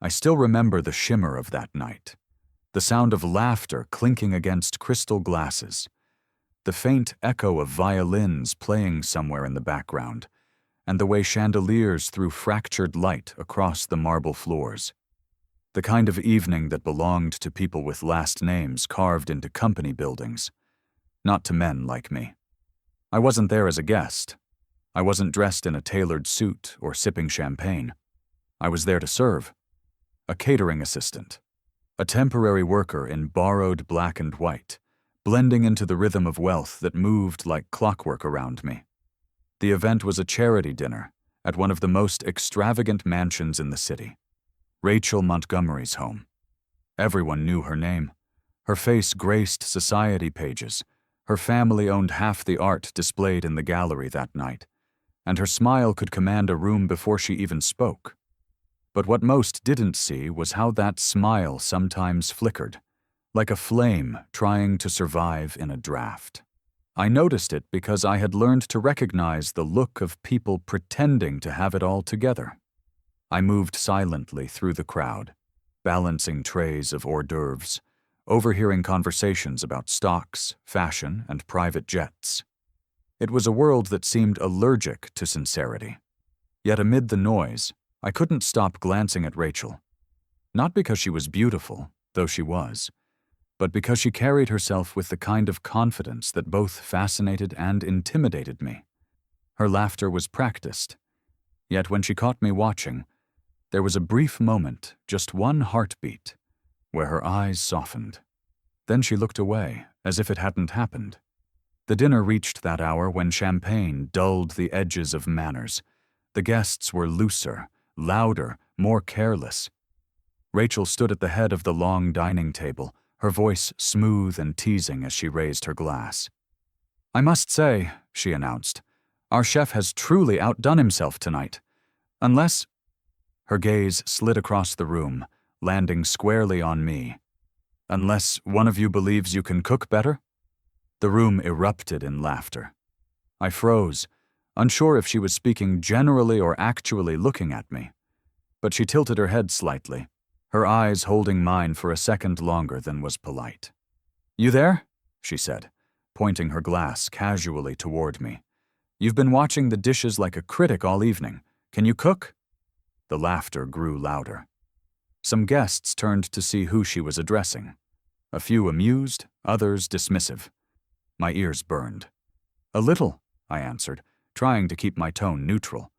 I still remember the shimmer of that night, the sound of laughter clinking against crystal glasses, the faint echo of violins playing somewhere in the background, and the way chandeliers threw fractured light across the marble floors. The kind of evening that belonged to people with last names carved into company buildings, not to men like me. I wasn't there as a guest. I wasn't dressed in a tailored suit or sipping champagne. I was there to serve. A catering assistant. A temporary worker in borrowed black and white, blending into the rhythm of wealth that moved like clockwork around me. The event was a charity dinner at one of the most extravagant mansions in the city, Rachel Montgomery's home. Everyone knew her name. Her face graced society pages. Her family owned half the art displayed in the gallery that night, and her smile could command a room before she even spoke. But what most didn't see was how that smile sometimes flickered, like a flame trying to survive in a draft. I noticed it because I had learned to recognize the look of people pretending to have it all together. I moved silently through the crowd, balancing trays of hors d'oeuvres, overhearing conversations about stocks, fashion, and private jets. It was a world that seemed allergic to sincerity. Yet amid the noise, I couldn't stop glancing at Rachel. Not because she was beautiful, though she was, but because she carried herself with the kind of confidence that both fascinated and intimidated me. Her laughter was practiced. Yet when she caught me watching, there was a brief moment, just one heartbeat, where her eyes softened. Then she looked away, as if it hadn't happened. The dinner reached that hour when champagne dulled the edges of manners. The guests were looser, louder, more careless. Rachel stood at the head of the long dining table, her voice smooth and teasing as she raised her glass. "I must say," she announced, "our chef has truly outdone himself tonight. Unless—" Her gaze slid across the room, landing squarely on me. "Unless one of you believes you can cook better?" The room erupted in laughter. I froze, unsure if she was speaking generally or actually looking at me. But she tilted her head slightly, her eyes holding mine for a second longer than was polite. "You there?" she said, pointing her glass casually toward me. "You've been watching the dishes like a critic all evening. Can you cook?" The laughter grew louder. Some guests turned to see who she was addressing. A few amused, others dismissive. My ears burned. "A little," I answered, trying to keep my tone neutral.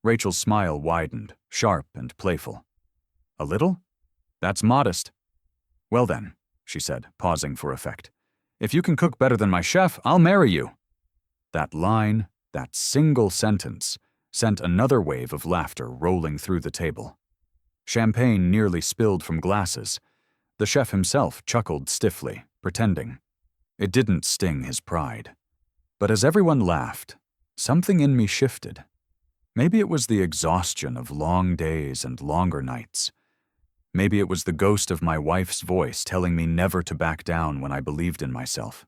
Rachel's smile widened, sharp and playful. "A little? That's modest." "Well then," she said, pausing for effect, "if you can cook better than my chef, I'll marry you." That line, that single sentence, sent another wave of laughter rolling through the table. Champagne nearly spilled from glasses. The chef himself chuckled stiffly, pretending. It didn't sting his pride. But as everyone laughed, something in me shifted. Maybe it was the exhaustion of long days and longer nights. Maybe it was the ghost of my wife's voice telling me never to back down when I believed in myself.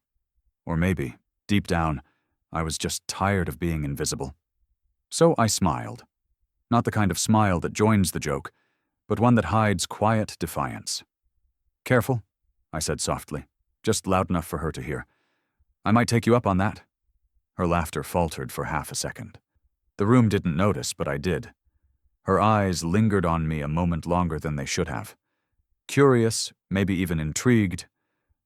Or maybe, deep down, I was just tired of being invisible. So I smiled. Not the kind of smile that joins the joke, but one that hides quiet defiance. "Careful," I said softly, just loud enough for her to hear. "I might take you up on that." Her laughter faltered for half a second. The room didn't notice, but I did. Her eyes lingered on me a moment longer than they should have. Curious, maybe even intrigued,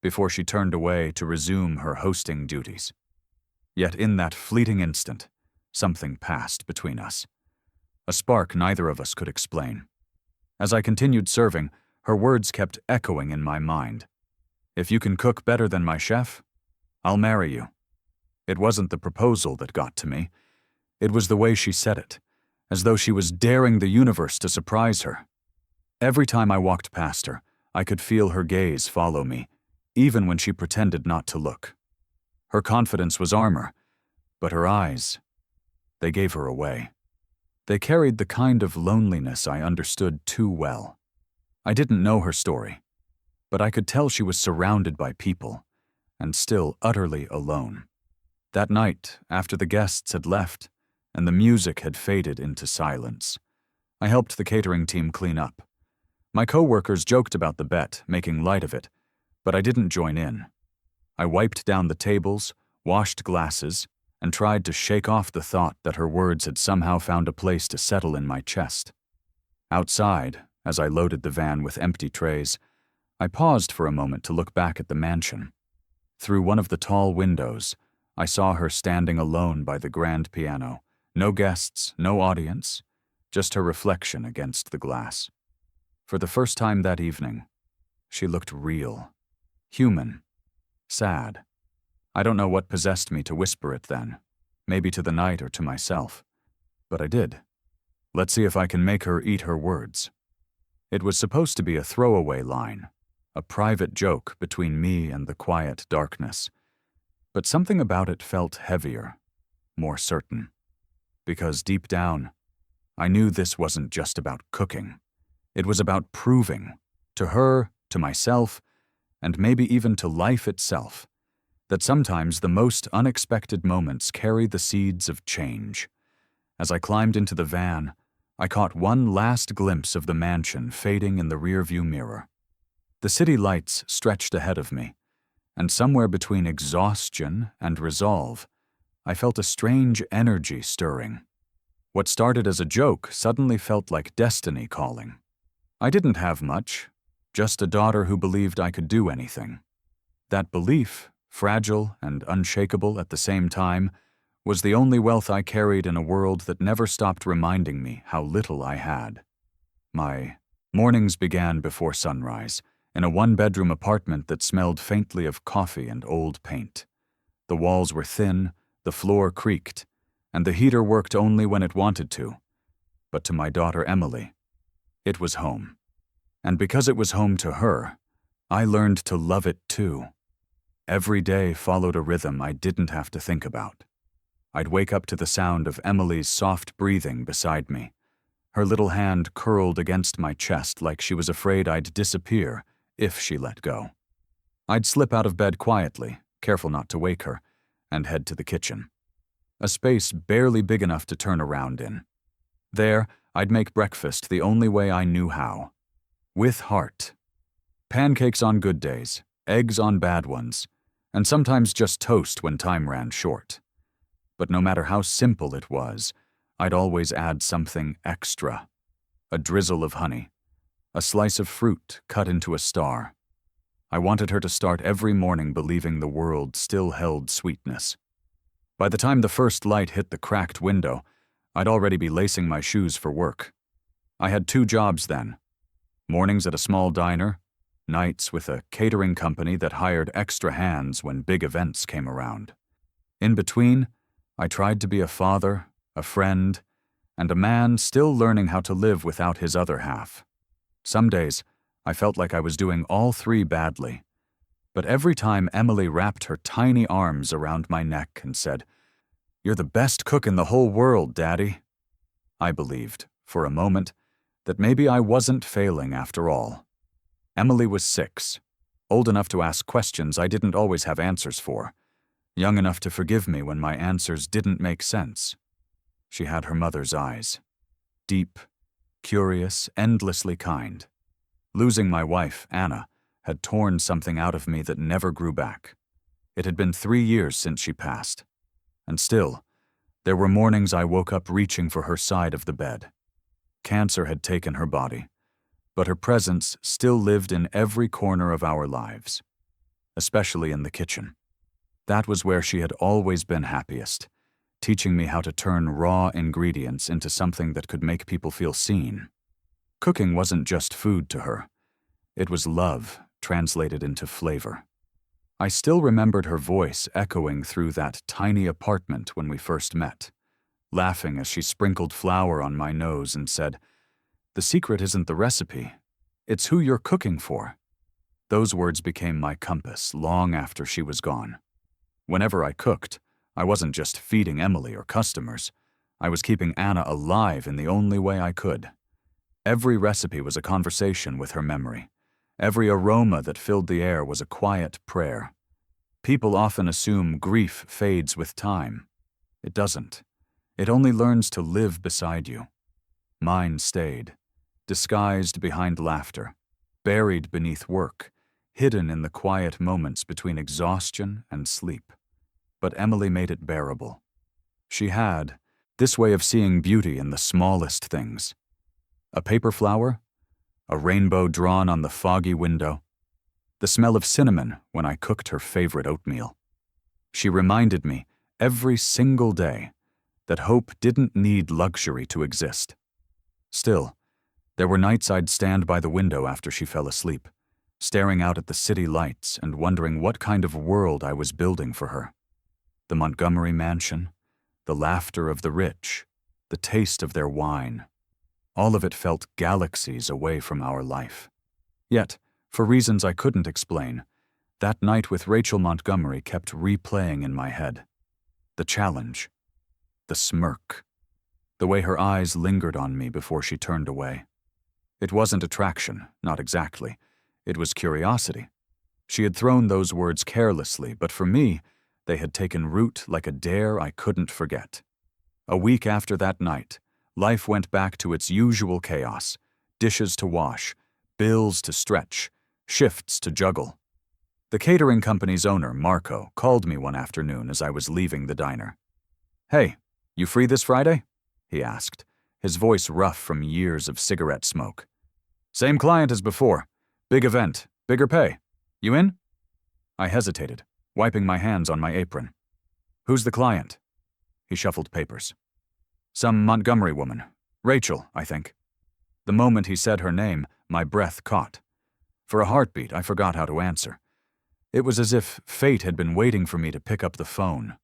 before she turned away to resume her hosting duties. Yet in that fleeting instant, something passed between us. A spark neither of us could explain. As I continued serving, her words kept echoing in my mind. "If you can cook better than my chef, I'll marry you." It wasn't the proposal that got to me. It was the way she said it, as though she was daring the universe to surprise her. Every time I walked past her, I could feel her gaze follow me, even when she pretended not to look. Her confidence was armor, but her eyes, they gave her away. They carried the kind of loneliness I understood too well. I didn't know her story, but I could tell she was surrounded by people, and still utterly alone. That night, after the guests had left, and the music had faded into silence, I helped the catering team clean up. My coworkers joked about the bet, making light of it, but I didn't join in. I wiped down the tables, washed glasses, and tried to shake off the thought that her words had somehow found a place to settle in my chest. Outside, as I loaded the van with empty trays, I paused for a moment to look back at the mansion. Through one of the tall windows, I saw her standing alone by the grand piano. No guests, no audience, just her reflection against the glass. For the first time that evening, she looked real, human, sad. I don't know what possessed me to whisper it then, maybe to the night or to myself, but I did. Let's see if I can make her eat her words. It was supposed to be a throwaway line, a private joke between me and the quiet darkness, but something about it felt heavier, more certain. Because deep down, I knew this wasn't just about cooking. It was about proving, to her, to myself, and maybe even to life itself, that sometimes the most unexpected moments carry the seeds of change. As I climbed into the van, I caught one last glimpse of the mansion fading in the rearview mirror. The city lights stretched ahead of me, and somewhere between exhaustion and resolve, I felt a strange energy stirring. What started as a joke suddenly felt like destiny calling. I didn't have much, just a daughter who believed I could do anything. That belief, fragile and unshakable at the same time, was the only wealth I carried in a world that never stopped reminding me how little I had. My mornings began before sunrise, in a one-bedroom apartment that smelled faintly of coffee and old paint. The walls were thin, the floor creaked, and the heater worked only when it wanted to. But to my daughter Emily, it was home. And because it was home to her, I learned to love it too. Every day followed a rhythm I didn't have to think about. I'd wake up to the sound of Emily's soft breathing beside me. Her little hand curled against my chest like she was afraid I'd disappear if she let go. I'd slip out of bed quietly, careful not to wake her, and head to the kitchen. A space barely big enough to turn around in. There, I'd make breakfast the only way I knew how. With heart. Pancakes on good days, eggs on bad ones, and sometimes just toast when time ran short. But no matter how simple it was, I'd always add something extra. A drizzle of honey, a slice of fruit cut into a star. I wanted her to start every morning believing the world still held sweetness. By the time the first light hit the cracked window, I'd already be lacing my shoes for work. I had 2 jobs then. Mornings at a small diner, nights with a catering company that hired extra hands when big events came around. In between, I tried to be a father, a friend, and a man still learning how to live without his other half. Some days, I felt like I was doing all 3 badly. But every time Emily wrapped her tiny arms around my neck and said, "You're the best cook in the whole world, Daddy," I believed, for a moment, that maybe I wasn't failing after all. Emily was 6, old enough to ask questions I didn't always have answers for, young enough to forgive me when my answers didn't make sense. She had her mother's eyes. Deep, curious, endlessly kind. Losing my wife, Anna, had torn something out of me that never grew back. It had been 3 years since she passed. And still, there were mornings I woke up reaching for her side of the bed. Cancer had taken her body, but her presence still lived in every corner of our lives, especially in the kitchen. That was where she had always been happiest, teaching me how to turn raw ingredients into something that could make people feel seen. Cooking wasn't just food to her. It was love translated into flavor. I still remembered her voice echoing through that tiny apartment when we first met, laughing as she sprinkled flour on my nose and said, "The secret isn't the recipe. It's who you're cooking for." Those words became my compass long after she was gone. Whenever I cooked, I wasn't just feeding Emily or customers. I was keeping Anna alive in the only way I could. Every recipe was a conversation with her memory. Every aroma that filled the air was a quiet prayer. People often assume grief fades with time. It doesn't. It only learns to live beside you. Mine stayed, disguised behind laughter, buried beneath work, hidden in the quiet moments between exhaustion and sleep. But Emily made it bearable. She had this way of seeing beauty in the smallest things. A paper flower, a rainbow drawn on the foggy window, the smell of cinnamon when I cooked her favorite oatmeal. She reminded me every single day that hope didn't need luxury to exist. Still, there were nights I'd stand by the window after she fell asleep, staring out at the city lights and wondering what kind of world I was building for her. The Montgomery mansion, the laughter of the rich, the taste of their wine. All of it felt galaxies away from our life. Yet, for reasons I couldn't explain, that night with Rachel Montgomery kept replaying in my head. The challenge, the smirk, the way her eyes lingered on me before she turned away. It wasn't attraction, not exactly. It was curiosity. She had thrown those words carelessly, but for me, they had taken root like a dare I couldn't forget. A week after that night, life went back to its usual chaos: dishes to wash, bills to stretch, shifts to juggle. The catering company's owner, Marco, called me one afternoon as I was leaving the diner. "Hey, you free this Friday?" he asked, his voice rough from years of cigarette smoke. "Same client as before. Big event, bigger pay. You in?" I hesitated, wiping my hands on my apron. "Who's the client?" He shuffled papers. "Some Montgomery woman. Rachel, I think." The moment he said her name, my breath caught. For a heartbeat, I forgot how to answer. It was as if fate had been waiting for me to pick up the phone.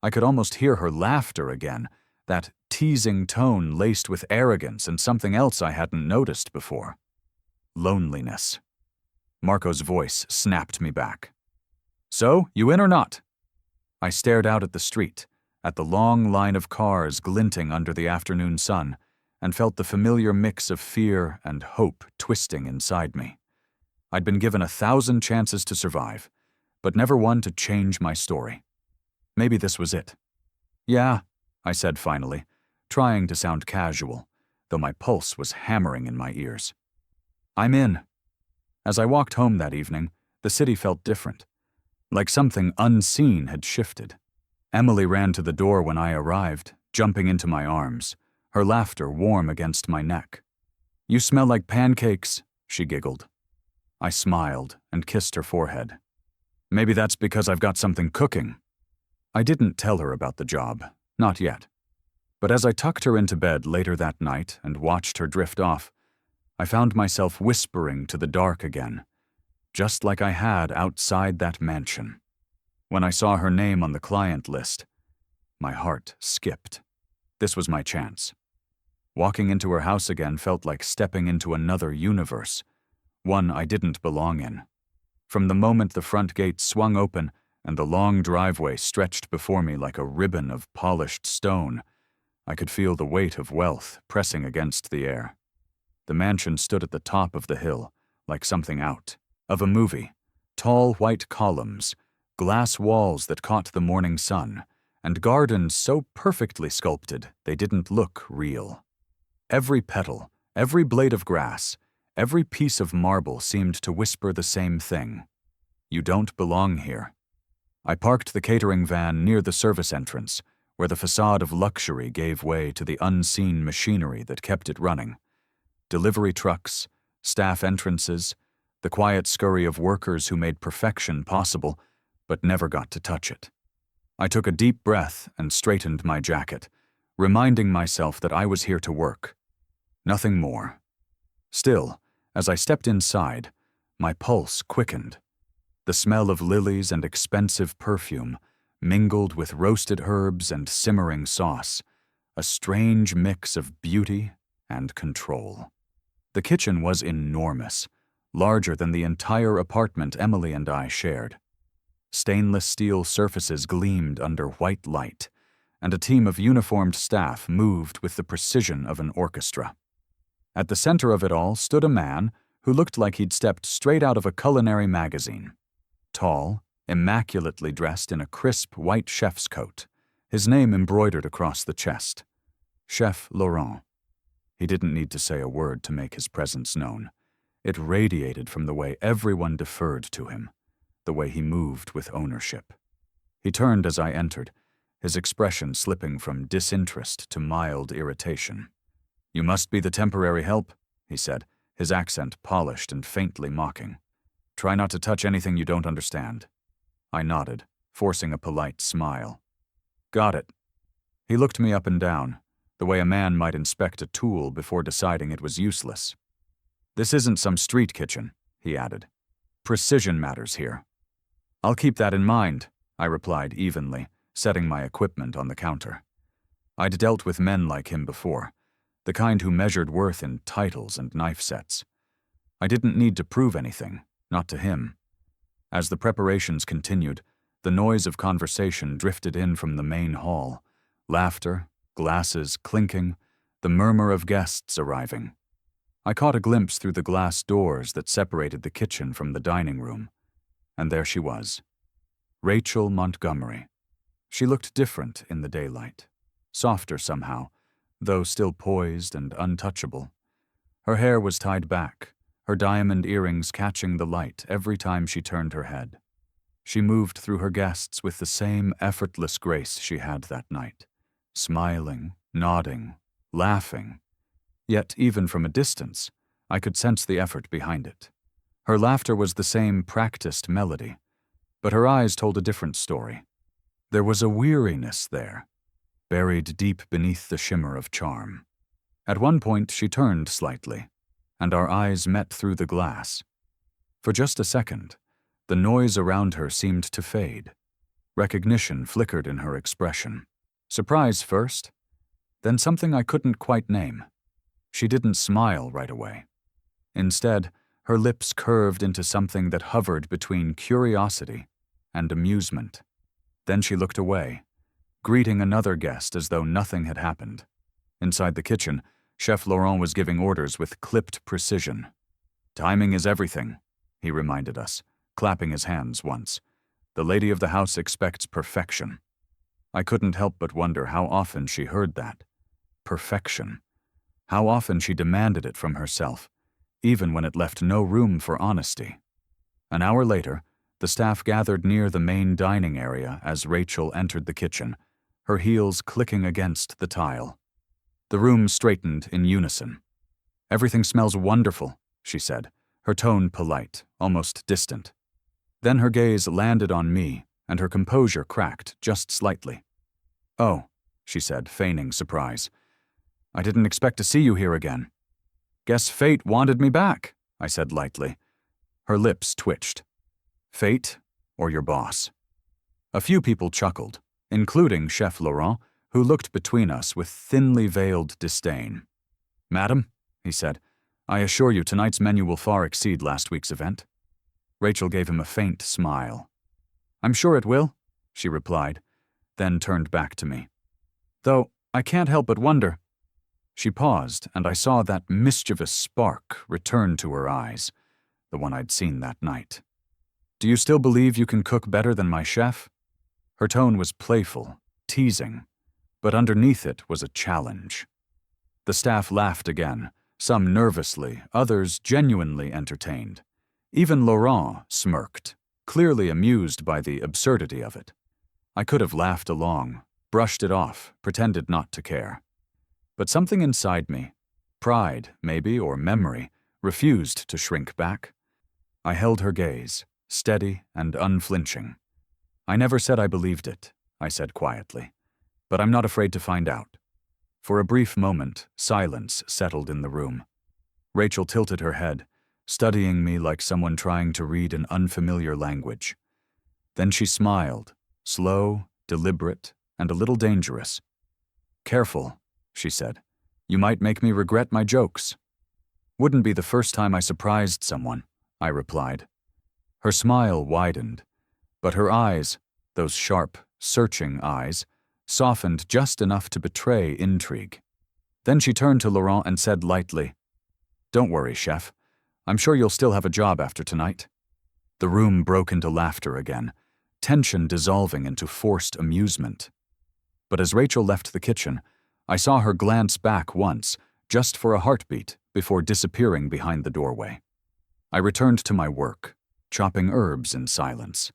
I could almost hear her laughter again, that teasing tone laced with arrogance and something else I hadn't noticed before. Loneliness. Marco's voice snapped me back. "So, you in or not?" I stared out at the street, at the long line of cars glinting under the afternoon sun, and felt the familiar mix of fear and hope twisting inside me. I'd been given 1,000 chances to survive, but never one to change my story. Maybe this was it. "Yeah," I said finally, trying to sound casual, though my pulse was hammering in my ears. "I'm in." As I walked home that evening, the city felt different, like something unseen had shifted. Emily ran to the door when I arrived, jumping into my arms, her laughter warm against my neck. "You smell like pancakes," she giggled. I smiled and kissed her forehead. "Maybe that's because I've got something cooking." I didn't tell her about the job, not yet. But as I tucked her into bed later that night and watched her drift off, I found myself whispering to the dark again, just like I had outside that mansion. When I saw her name on the client list, my heart skipped. This was my chance. Walking into her house again felt like stepping into another universe, one I didn't belong in. From the moment the front gate swung open and the long driveway stretched before me like a ribbon of polished stone, I could feel the weight of wealth pressing against the air. The mansion stood at the top of the hill, like something out of a movie. Tall white columns, glass walls that caught the morning sun, and gardens so perfectly sculpted they didn't look real. Every petal, every blade of grass, every piece of marble seemed to whisper the same thing: "You don't belong here." I parked the catering van near the service entrance, where the facade of luxury gave way to the unseen machinery that kept it running. Delivery trucks, staff entrances, the quiet scurry of workers who made perfection possible, but never got to touch it. I took a deep breath and straightened my jacket, reminding myself that I was here to work. Nothing more. Still, as I stepped inside, my pulse quickened. The smell of lilies and expensive perfume mingled with roasted herbs and simmering sauce, a strange mix of beauty and control. The kitchen was enormous, larger than the entire apartment Emily and I shared. Stainless steel surfaces gleamed under white light, and a team of uniformed staff moved with the precision of an orchestra. At the center of it all stood a man who looked like he'd stepped straight out of a culinary magazine. Tall, immaculately dressed in a crisp white chef's coat, his name embroidered across the chest: Chef Laurent. He didn't need to say a word to make his presence known. It radiated from the way everyone deferred to him, the way he moved with ownership. He turned as I entered, his expression slipping from disinterest to mild irritation. "You must be the temporary help," he said, his accent polished and faintly mocking. "Try not to touch anything you don't understand." I nodded, forcing a polite smile. "Got it." He looked me up and down, the way a man might inspect a tool before deciding it was useless. "This isn't some street kitchen," he added. "Precision matters here." "I'll keep that in mind," I replied evenly, setting my equipment on the counter. I'd dealt with men like him before, the kind who measured worth in titles and knife sets. I didn't need to prove anything, not to him. As the preparations continued, the noise of conversation drifted in from the main hall. Laughter, glasses clinking, the murmur of guests arriving. I caught a glimpse through the glass doors that separated the kitchen from the dining room. And there she was, Rachel Montgomery. She looked different in the daylight, softer somehow, though still poised and untouchable. Her hair was tied back, her diamond earrings catching the light every time she turned her head. She moved through her guests with the same effortless grace she had that night, smiling, nodding, laughing. Yet even from a distance, I could sense the effort behind it. Her laughter was the same practiced melody, but her eyes told a different story. There was a weariness there, buried deep beneath the shimmer of charm. At one point she turned slightly, and our eyes met through the glass. For just a second, the noise around her seemed to fade. Recognition flickered in her expression. Surprise first, then something I couldn't quite name. She didn't smile right away. Instead, her lips curved into something that hovered between curiosity and amusement. Then she looked away, greeting another guest as though nothing had happened. Inside the kitchen, Chef Laurent was giving orders with clipped precision. "Timing is everything," he reminded us, clapping his hands once. "The lady of the house expects perfection." I couldn't help but wonder how often she heard that. Perfection. How often she demanded it from herself, even when it left no room for honesty. An hour later, the staff gathered near the main dining area as Rachel entered the kitchen, her heels clicking against the tile. The room straightened in unison. "Everything smells wonderful," she said, her tone polite, almost distant. Then her gaze landed on me, and her composure cracked just slightly. "Oh," she said, feigning surprise. "I didn't expect to see you here again." "Guess fate wanted me back," I said lightly. Her lips twitched. "Fate or your boss?" A few people chuckled, including Chef Laurent, who looked between us with thinly veiled disdain. "Madam," he said, "I assure you tonight's menu will far exceed last week's event." Rachel gave him a faint smile. "I'm sure it will," she replied, then turned back to me. "Though I can't help but wonder." She paused, and I saw that mischievous spark return to her eyes, the one I'd seen that night. "Do you still believe you can cook better than my chef?" Her tone was playful, teasing, but underneath it was a challenge. The staff laughed again, some nervously, others genuinely entertained. Even Laurent smirked, clearly amused by the absurdity of it. I could have laughed along, brushed it off, pretended not to care. But something inside me, pride, maybe, or memory, refused to shrink back. I held her gaze, steady and unflinching. "I never said I believed it," I said quietly, "but I'm not afraid to find out." For a brief moment, silence settled in the room. Rachel tilted her head, studying me like someone trying to read an unfamiliar language. Then she smiled, slow, deliberate, and a little dangerous. "Careful," she said. "You might make me regret my jokes." "Wouldn't be the first time I surprised someone," I replied. Her smile widened, but her eyes, those sharp, searching eyes, softened just enough to betray intrigue. Then she turned to Laurent and said lightly, "Don't worry, chef. I'm sure you'll still have a job after tonight." The room broke into laughter again, tension dissolving into forced amusement. But as Rachel left the kitchen, I saw her glance back once, just for a heartbeat before disappearing behind the doorway. I returned to my work, chopping herbs in silence.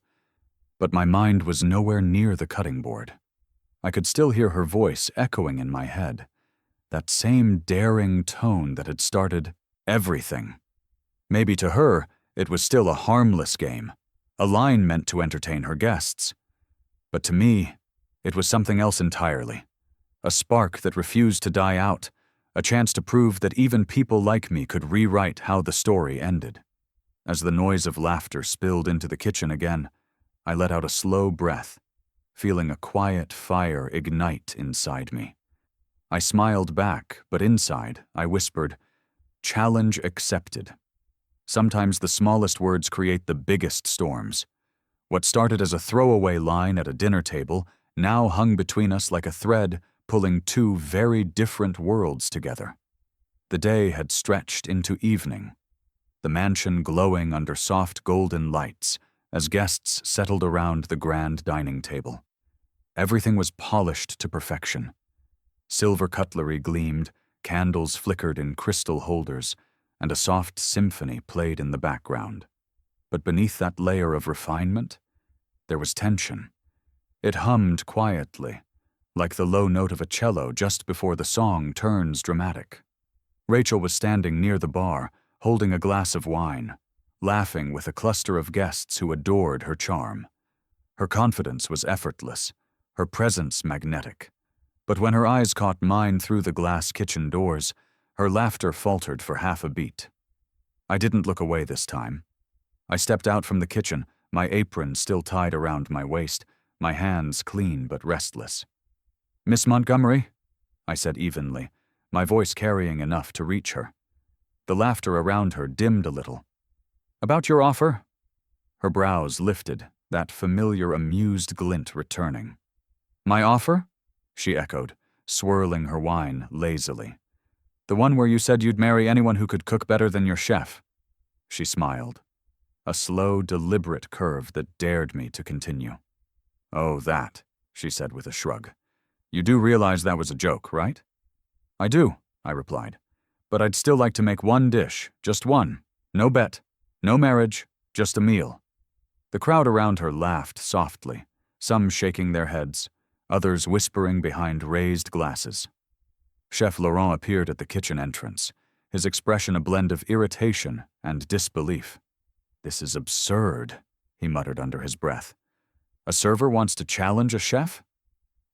But my mind was nowhere near the cutting board. I could still hear her voice echoing in my head, that same daring tone that had started everything. Maybe to her, it was still a harmless game, a line meant to entertain her guests. But to me, it was something else entirely. A spark that refused to die out, a chance to prove that even people like me could rewrite how the story ended. As the noise of laughter spilled into the kitchen again, I let out a slow breath, feeling a quiet fire ignite inside me. I smiled back, but inside, I whispered, "Challenge accepted." Sometimes the smallest words create the biggest storms. What started as a throwaway line at a dinner table now hung between us like a thread pulling two very different worlds together. The day had stretched into evening, the mansion glowing under soft golden lights as guests settled around the grand dining table. Everything was polished to perfection. Silver cutlery gleamed, candles flickered in crystal holders, and a soft symphony played in the background. But beneath that layer of refinement, there was tension. It hummed quietly, like the low note of a cello just before the song turns dramatic. Rachel was standing near the bar, holding a glass of wine, laughing with a cluster of guests who adored her charm. Her confidence was effortless, her presence magnetic. But when her eyes caught mine through the glass kitchen doors, her laughter faltered for half a beat. I didn't look away this time. I stepped out from the kitchen, my apron still tied around my waist, my hands clean but restless. "Miss Montgomery?" I said evenly, my voice carrying enough to reach her. The laughter around her dimmed a little. "About your offer?" Her brows lifted, that familiar amused glint returning. "My offer?" she echoed, swirling her wine lazily. "The one where you said you'd marry anyone who could cook better than your chef." She smiled, a slow, deliberate curve that dared me to continue. "Oh, that," she said with a shrug. "You do realize that was a joke, right?" "I do," I replied. "But I'd still like to make one dish, just one. No bet, no marriage, just a meal." The crowd around her laughed softly, some shaking their heads, others whispering behind raised glasses. Chef Laurent appeared at the kitchen entrance, his expression a blend of irritation and disbelief. "This is absurd," he muttered under his breath. "A server wants to challenge a chef?"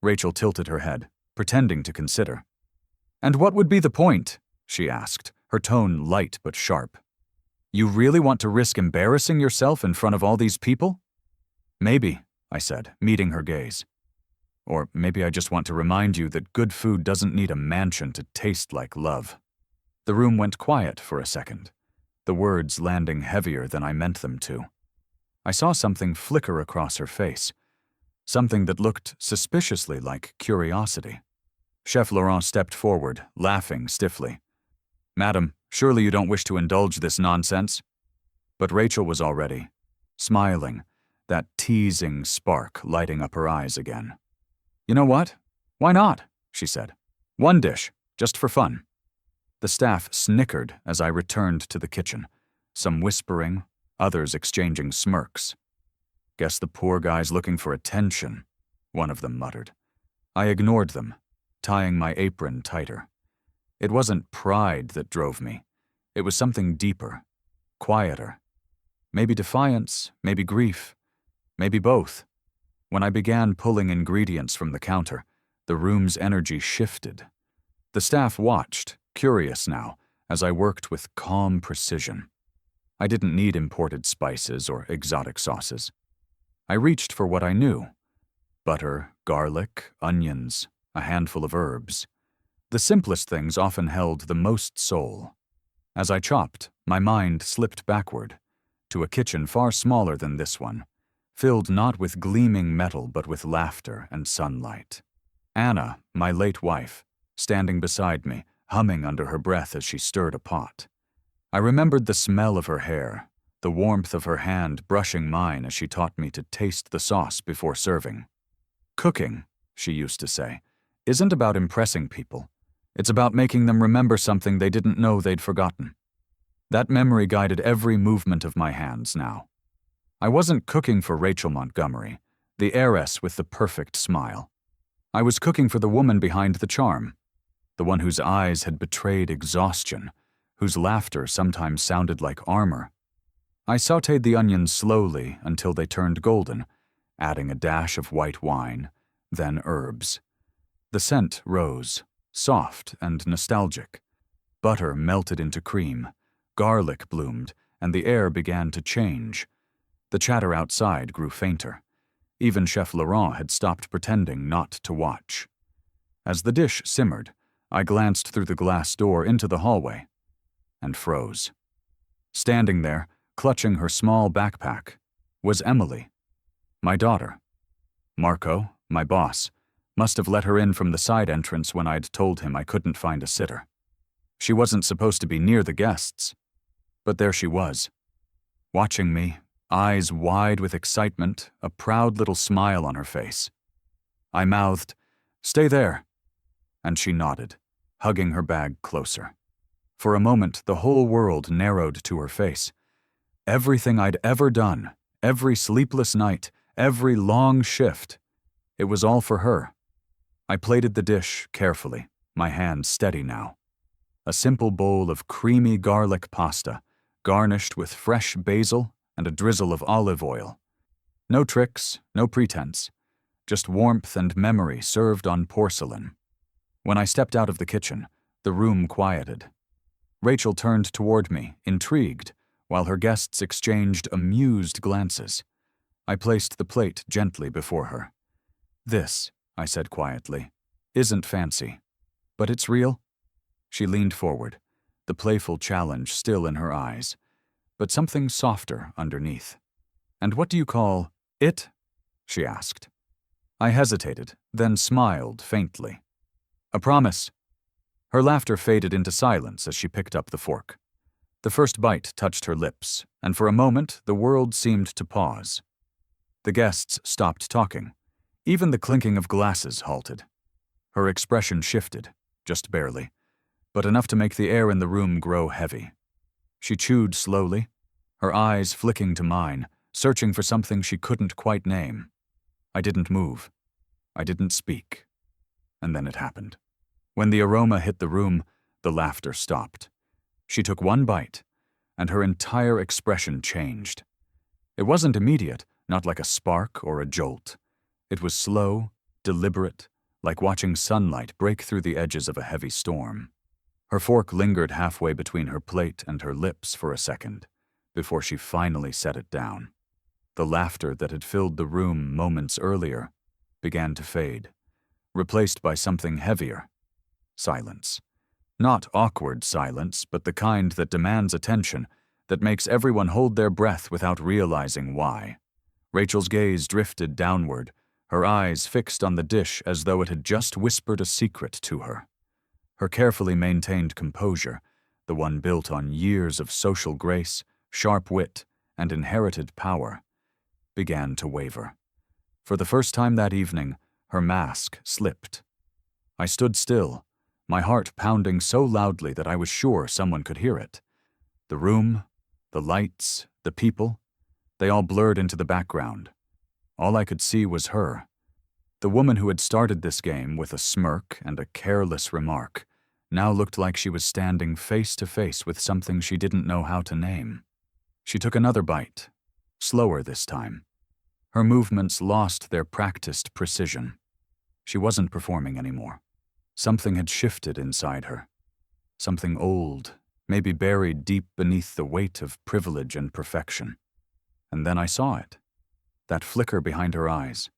Rachel tilted her head, pretending to consider. "And what would be the point?" she asked, her tone light but sharp. "You really want to risk embarrassing yourself in front of all these people?" "Maybe," I said, meeting her gaze. "Or maybe I just want to remind you that good food doesn't need a mansion to taste like love." The room went quiet for a second, the words landing heavier than I meant them to. I saw something flicker across her face, something that looked suspiciously like curiosity. Chef Laurent stepped forward, laughing stiffly. "Madam, surely you don't wish to indulge this nonsense?" But Rachel was already smiling, that teasing spark lighting up her eyes again. "You know what? Why not?" she said. "One dish, just for fun." The staff snickered as I returned to the kitchen, some whispering, others exchanging smirks. "Guess the poor guy's looking for attention," one of them muttered. I ignored them, tying my apron tighter. It wasn't pride that drove me. It was something deeper, quieter. Maybe defiance, maybe grief, maybe both. When I began pulling ingredients from the counter, the room's energy shifted. The staff watched, curious now, as I worked with calm precision. I didn't need imported spices or exotic sauces. I reached for what I knew: butter, garlic, onions, a handful of herbs. The simplest things often held the most soul. As I chopped, my mind slipped backward, to a kitchen far smaller than this one, filled not with gleaming metal but with laughter and sunlight. Anna, my late wife, standing beside me, humming under her breath as she stirred a pot. I remembered the smell of her hair, the warmth of her hand brushing mine as she taught me to taste the sauce before serving. "Cooking," she used to say, "isn't about impressing people. It's about making them remember something they didn't know they'd forgotten. That memory guided every movement of my hands now. I wasn't cooking for Rachel Montgomery, the heiress with the perfect smile. I was cooking for the woman behind the charm, the one whose eyes had betrayed exhaustion, whose laughter sometimes sounded like armor. I sautéed the onions slowly until they turned golden, adding a dash of white wine, then herbs. The scent rose, soft and nostalgic. Butter melted into cream, garlic bloomed, and the air began to change. The chatter outside grew fainter. Even Chef Laurent had stopped pretending not to watch. As the dish simmered, I glanced through the glass door into the hallway and froze. Standing there, clutching her small backpack, was Emily, my daughter. Marco, my boss, must have let her in from the side entrance when I'd told him I couldn't find a sitter. She wasn't supposed to be near the guests, but there she was, watching me, eyes wide with excitement, a proud little smile on her face. I mouthed, "Stay there," and she nodded, hugging her bag closer. For a moment, the whole world narrowed to her face. Everything I'd ever done, every sleepless night, every long shift, it was all for her. I plated the dish carefully, my hand steady now. A simple bowl of creamy garlic pasta, garnished with fresh basil and a drizzle of olive oil. No tricks, no pretense, just warmth and memory served on porcelain. When I stepped out of the kitchen, the room quieted. Rachel turned toward me, intrigued, while her guests exchanged amused glances. I placed the plate gently before her. "This," I said quietly, "isn't fancy, but it's real." She leaned forward, the playful challenge still in her eyes, but something softer underneath. "And what do you call it?" she asked. I hesitated, then smiled faintly. "A promise." Her laughter faded into silence as she picked up the fork. The first bite touched her lips, and for a moment the world seemed to pause. The guests stopped talking. Even the clinking of glasses halted. Her expression shifted, just barely, but enough to make the air in the room grow heavy. She chewed slowly, her eyes flicking to mine, searching for something she couldn't quite name. I didn't move. I didn't speak. And then it happened. When the aroma hit the room, the laughter stopped. She took one bite, and her entire expression changed. It wasn't immediate, not like a spark or a jolt. It was slow, deliberate, like watching sunlight break through the edges of a heavy storm. Her fork lingered halfway between her plate and her lips for a second, before she finally set it down. The laughter that had filled the room moments earlier began to fade, replaced by something heavier. Silence. Not awkward silence, but the kind that demands attention, that makes everyone hold their breath without realizing why. Rachel's gaze drifted downward, her eyes fixed on the dish as though it had just whispered a secret to her. Her carefully maintained composure, the one built on years of social grace, sharp wit, and inherited power, began to waver. For the first time that evening, her mask slipped. I stood still, my heart pounding so loudly that I was sure someone could hear it. The room, the lights, the people, they all blurred into the background. All I could see was her. The woman who had started this game with a smirk and a careless remark now looked like she was standing face to face with something she didn't know how to name. She took another bite, slower this time. Her movements lost their practiced precision. She wasn't performing anymore. Something had shifted inside her. Something old, maybe buried deep beneath the weight of privilege and perfection. And then I saw it. That flicker behind her eyes.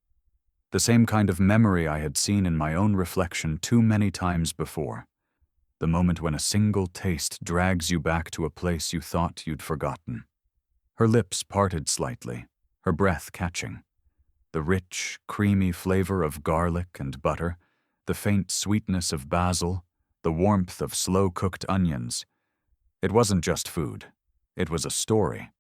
The same kind of memory I had seen in my own reflection too many times before. The moment when a single taste drags you back to a place you thought you'd forgotten. Her lips parted slightly, her breath catching. The rich, creamy flavor of garlic and butter, the faint sweetness of basil, the warmth of slow-cooked onions. It wasn't just food. It was a story.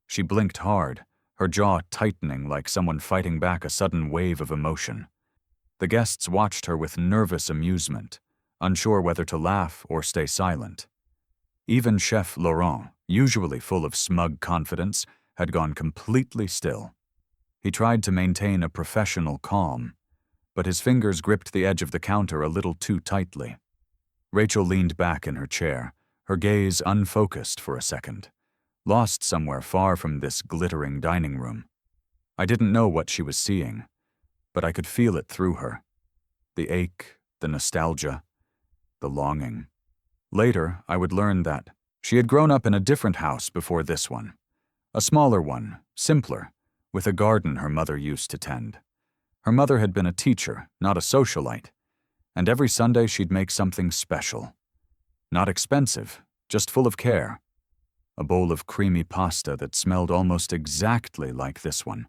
She blinked hard, her jaw tightening like someone fighting back a sudden wave of emotion. The guests watched her with nervous amusement, unsure whether to laugh or stay silent. Even Chef Laurent, usually full of smug confidence, had gone completely still. He tried to maintain a professional calm, but his fingers gripped the edge of the counter a little too tightly. Rachel leaned back in her chair, her gaze unfocused for a second, lost somewhere far from this glittering dining room. I didn't know what she was seeing, but I could feel it through her. The ache, the nostalgia, the longing. Later, I would learn that she had grown up in a different house before this one. A smaller one, simpler, with a garden her mother used to tend. Her mother had been a teacher, not a socialite, and every Sunday she'd make something special. Not expensive, just full of care. A bowl of creamy pasta that smelled almost exactly like this one.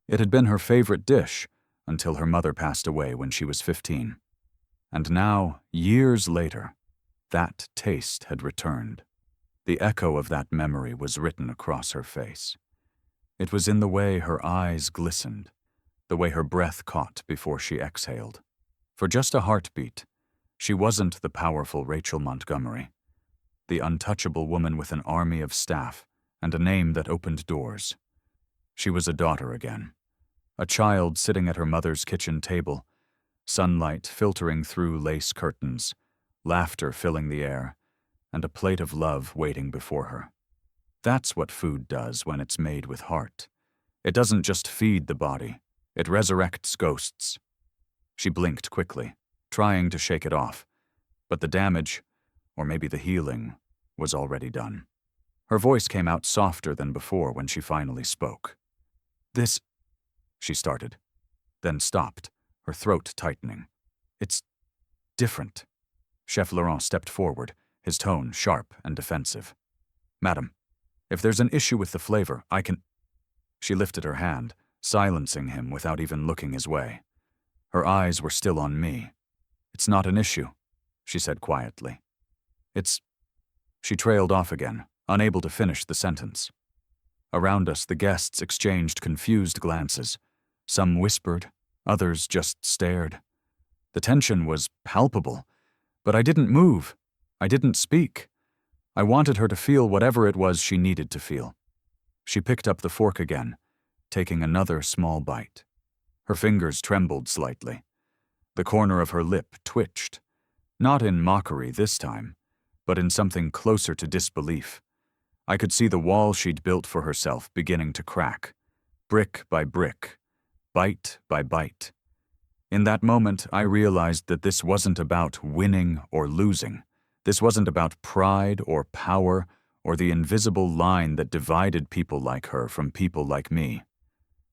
It had been her favorite dish until her mother passed away when she was 15. And now, years later, that taste had returned. The echo of that memory was written across her face. It was in the way her eyes glistened, the way her breath caught before she exhaled. For just a heartbeat, she wasn't the powerful Rachel Montgomery, the untouchable woman with an army of staff and a name that opened doors. She was a daughter again, a child sitting at her mother's kitchen table, sunlight filtering through lace curtains, laughter filling the air, and a plate of love waiting before her. That's what food does when it's made with heart. It doesn't just feed the body, it resurrects ghosts. She blinked quickly, trying to shake it off, but the damage, or maybe the healing, was already done. Her voice came out softer than before when she finally spoke. "This," she started, then stopped, her throat tightening. "It's different." Chef Laurent stepped forward, his tone sharp and defensive. "Madam, if there's an issue with the flavor, I can—" She lifted her hand, silencing him without even looking his way. Her eyes were still on me. "It's not an issue," she said quietly. "It's—" She trailed off again, unable to finish the sentence. Around us, the guests exchanged confused glances. Some whispered, others just stared. The tension was palpable, but I didn't move. I didn't speak. I wanted her to feel whatever it was she needed to feel. She picked up the fork again, taking another small bite. Her fingers trembled slightly. The corner of her lip twitched, not in mockery this time, but in something closer to disbelief. I could see the wall she'd built for herself beginning to crack, brick by brick, bite by bite. In that moment, I realized that this wasn't about winning or losing. This wasn't about pride or power or the invisible line that divided people like her from people like me.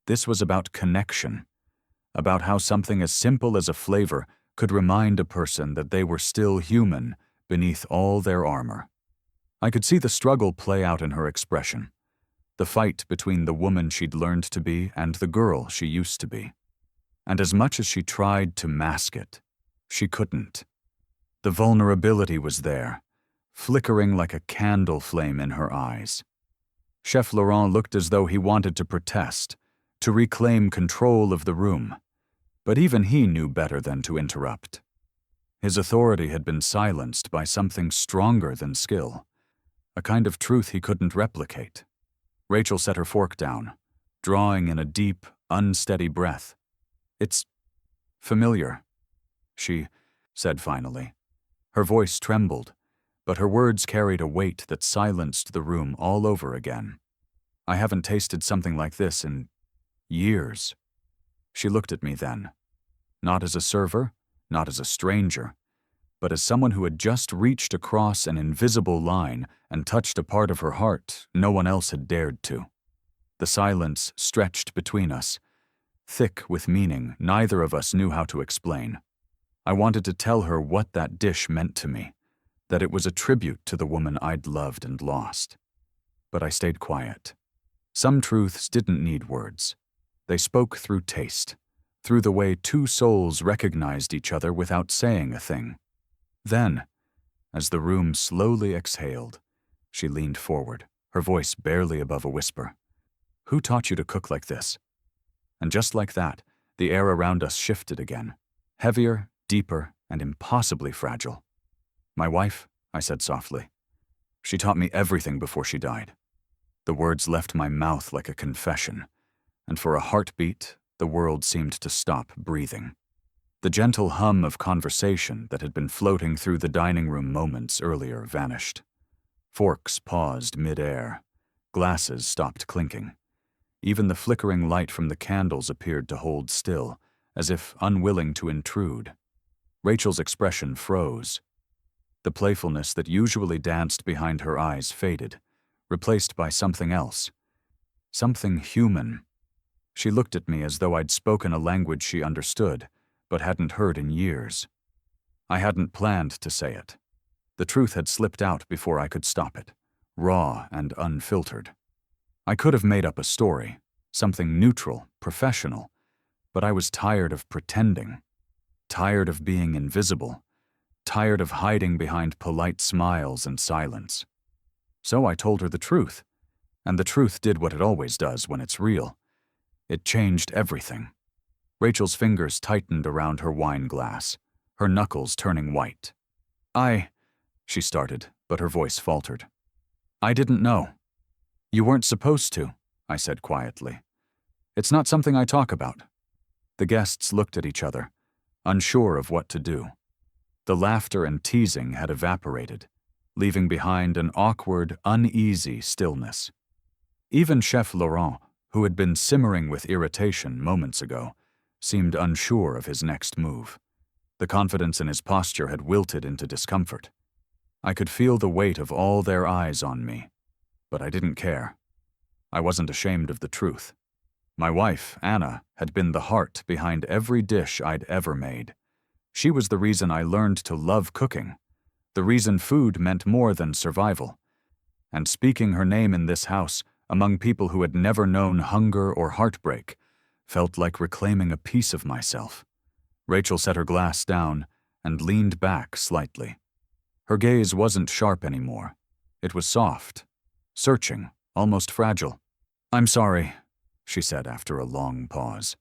This was about connection, about how something as simple as a flavor could remind a person that they were still human beneath all their armor. I could see the struggle play out in her expression, the fight between the woman she'd learned to be and the girl she used to be. And as much as she tried to mask it, she couldn't. The vulnerability was there, flickering like a candle flame in her eyes. Chef Laurent looked as though he wanted to protest, to reclaim control of the room, but even he knew better than to interrupt. His authority had been silenced by something stronger than skill, a kind of truth he couldn't replicate. Rachel set her fork down, drawing in a deep, unsteady breath. "It's familiar," she said finally. Her voice trembled, but her words carried a weight that silenced the room all over again. "I haven't tasted something like this in years." She looked at me then, not as a server, not as a stranger, but as someone who had just reached across an invisible line and touched a part of her heart no one else had dared to. The silence stretched between us, thick with meaning neither of us knew how to explain. I wanted to tell her what that dish meant to me, that it was a tribute to the woman I'd loved and lost. But I stayed quiet. Some truths didn't need words. They spoke through taste, through the way two souls recognized each other without saying a thing. Then, as the room slowly exhaled, she leaned forward, her voice barely above a whisper. "Who taught you to cook like this?" And just like that, the air around us shifted again, heavier, deeper, and impossibly fragile. "My wife," I said softly. "She taught me everything before she died." The words left my mouth like a confession, and for a heartbeat, the world seemed to stop breathing. The gentle hum of conversation that had been floating through the dining room moments earlier vanished. Forks paused mid-air. Glasses stopped clinking. Even the flickering light from the candles appeared to hold still, as if unwilling to intrude. Rachel's expression froze. The playfulness that usually danced behind her eyes faded, replaced by something else. Something human. She looked at me as though I'd spoken a language she understood, but hadn't heard in years. I hadn't planned to say it. The truth had slipped out before I could stop it, raw and unfiltered. I could have made up a story, something neutral, professional, but I was tired of pretending, tired of being invisible, tired of hiding behind polite smiles and silence. So I told her the truth, and the truth did what it always does when it's real. It changed everything. Rachel's fingers tightened around her wine glass, her knuckles turning white. She started, but her voice faltered. "I didn't know." "You weren't supposed to," I said quietly. "It's not something I talk about." The guests looked at each other, unsure of what to do. The laughter and teasing had evaporated, leaving behind an awkward, uneasy stillness. Even Chef Laurent, who had been simmering with irritation moments ago, seemed unsure of his next move. The confidence in his posture had wilted into discomfort. I could feel the weight of all their eyes on me, but I didn't care. I wasn't ashamed of the truth. My wife, Anna, had been the heart behind every dish I'd ever made. She was the reason I learned to love cooking, the reason food meant more than survival. And speaking her name in this house, among people who had never known hunger or heartbreak, felt like reclaiming a piece of myself. Rachel set her glass down and leaned back slightly. Her gaze wasn't sharp anymore. It was soft, searching, almost fragile. "I'm sorry," she said after a long pause.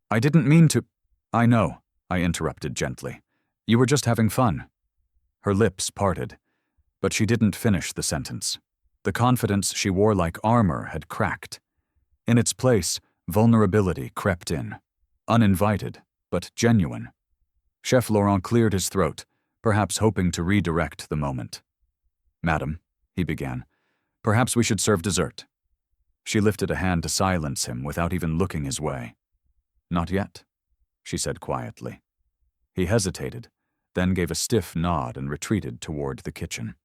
"I didn't mean to—" "I know," I interrupted gently. "You were just having fun." Her lips parted, but she didn't finish the sentence. The confidence she wore like armor had cracked. In its place, vulnerability crept in, uninvited, but genuine. Chef Laurent cleared his throat, perhaps hoping to redirect the moment. "Madam," he began, "perhaps we should serve dessert." She lifted a hand to silence him without even looking his way. "Not yet," she said quietly. He hesitated, then gave a stiff nod and retreated toward the kitchen.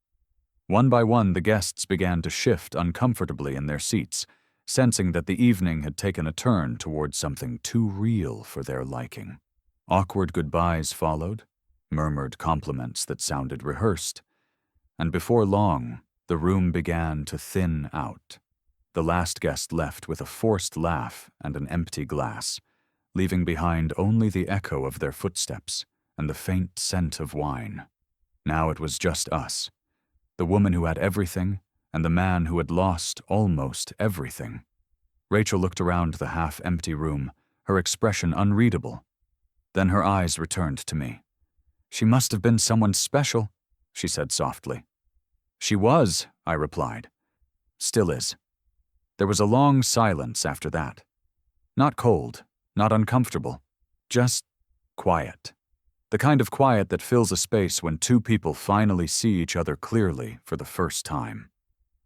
One by one, the guests began to shift uncomfortably in their seats, sensing that the evening had taken a turn toward something too real for their liking. Awkward goodbyes followed, murmured compliments that sounded rehearsed, and before long, the room began to thin out. The last guest left with a forced laugh and an empty glass, leaving behind only the echo of their footsteps and the faint scent of wine. Now it was just us, the woman who had everything and the man who had lost almost everything. Rachel looked around the half-empty room, her expression unreadable. Then her eyes returned to me. "She must have been someone special," she said softly. "She was," I replied. "Still is." There was a long silence after that. Not cold, not uncomfortable, just quiet. The kind of quiet that fills a space when two people finally see each other clearly for the first time.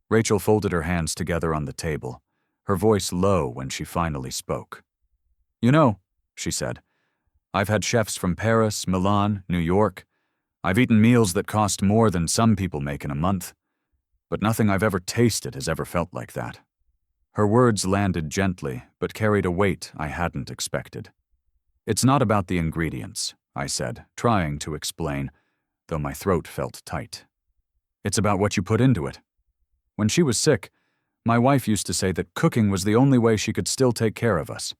Rachel folded her hands together on the table, her voice low when she finally spoke. "You know," she said, "I've had chefs from Paris, Milan, New York. I've eaten meals that cost more than some people make in a month. But nothing I've ever tasted has ever felt like that." Her words landed gently, but carried a weight I hadn't expected. "It's not about the ingredients," I said, trying to explain, though my throat felt tight. "It's about what you put into it. When she was sick, my wife used to say that cooking was the only way she could still take care of us.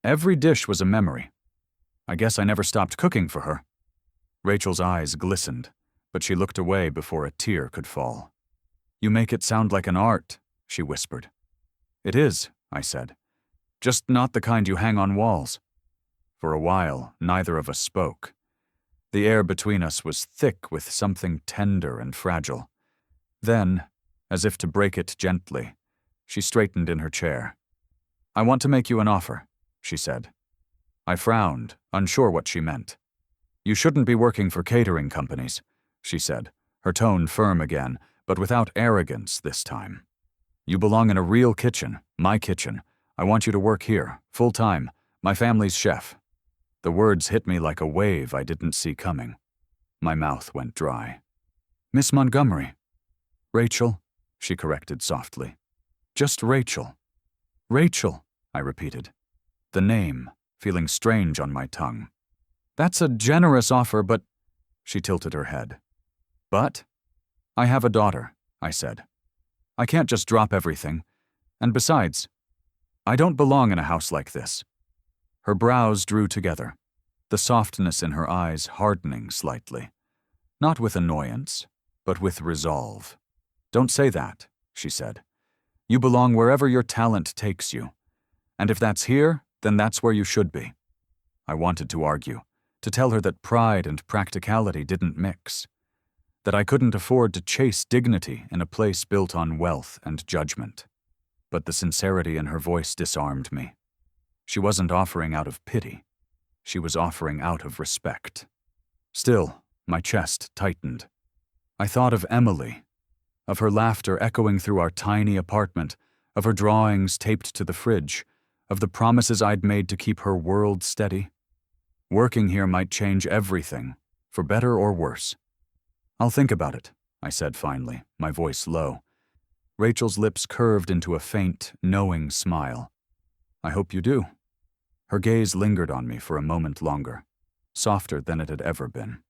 Every dish was a memory. I guess I never stopped cooking for her." Rachel's eyes glistened, but she looked away before a tear could fall. "You make it sound like an art," she whispered. "It is," I said. "Just not the kind you hang on walls." For a while, neither of us spoke. The air between us was thick with something tender and fragile. Then, as if to break it gently, she straightened in her chair. "I want to make you an offer," she said. I frowned, unsure what she meant. "You shouldn't be working for catering companies," she said, her tone firm again, but without arrogance this time. "You belong in a real kitchen, my kitchen. I want you to work here, full-time, my family's chef." The words hit me like a wave I didn't see coming. My mouth went dry. "Miss Montgomery." "Rachel," she corrected softly. "Just Rachel." "Rachel," I repeated. The name, feeling strange on my tongue. "That's a generous offer, but—" She tilted her head. "But? I have a daughter," I said. "I can't just drop everything. And besides, I don't belong in a house like this." Her brows drew together, the softness in her eyes hardening slightly. Not with annoyance, but with resolve. "Don't say that," she said. "You belong wherever your talent takes you. And if that's here, then that's where you should be." I wanted to argue, to tell her that pride and practicality didn't mix, that I couldn't afford to chase dignity in a place built on wealth and judgment. But the sincerity in her voice disarmed me. She wasn't offering out of pity. She was offering out of respect. Still, my chest tightened. I thought of Emily, of her laughter echoing through our tiny apartment, of her drawings taped to the fridge, of the promises I'd made to keep her world steady. Working here might change everything, for better or worse. "I'll think about it," I said finally, my voice low. Rachel's lips curved into a faint, knowing smile. "I hope you do." Her gaze lingered on me for a moment longer, softer than it had ever been.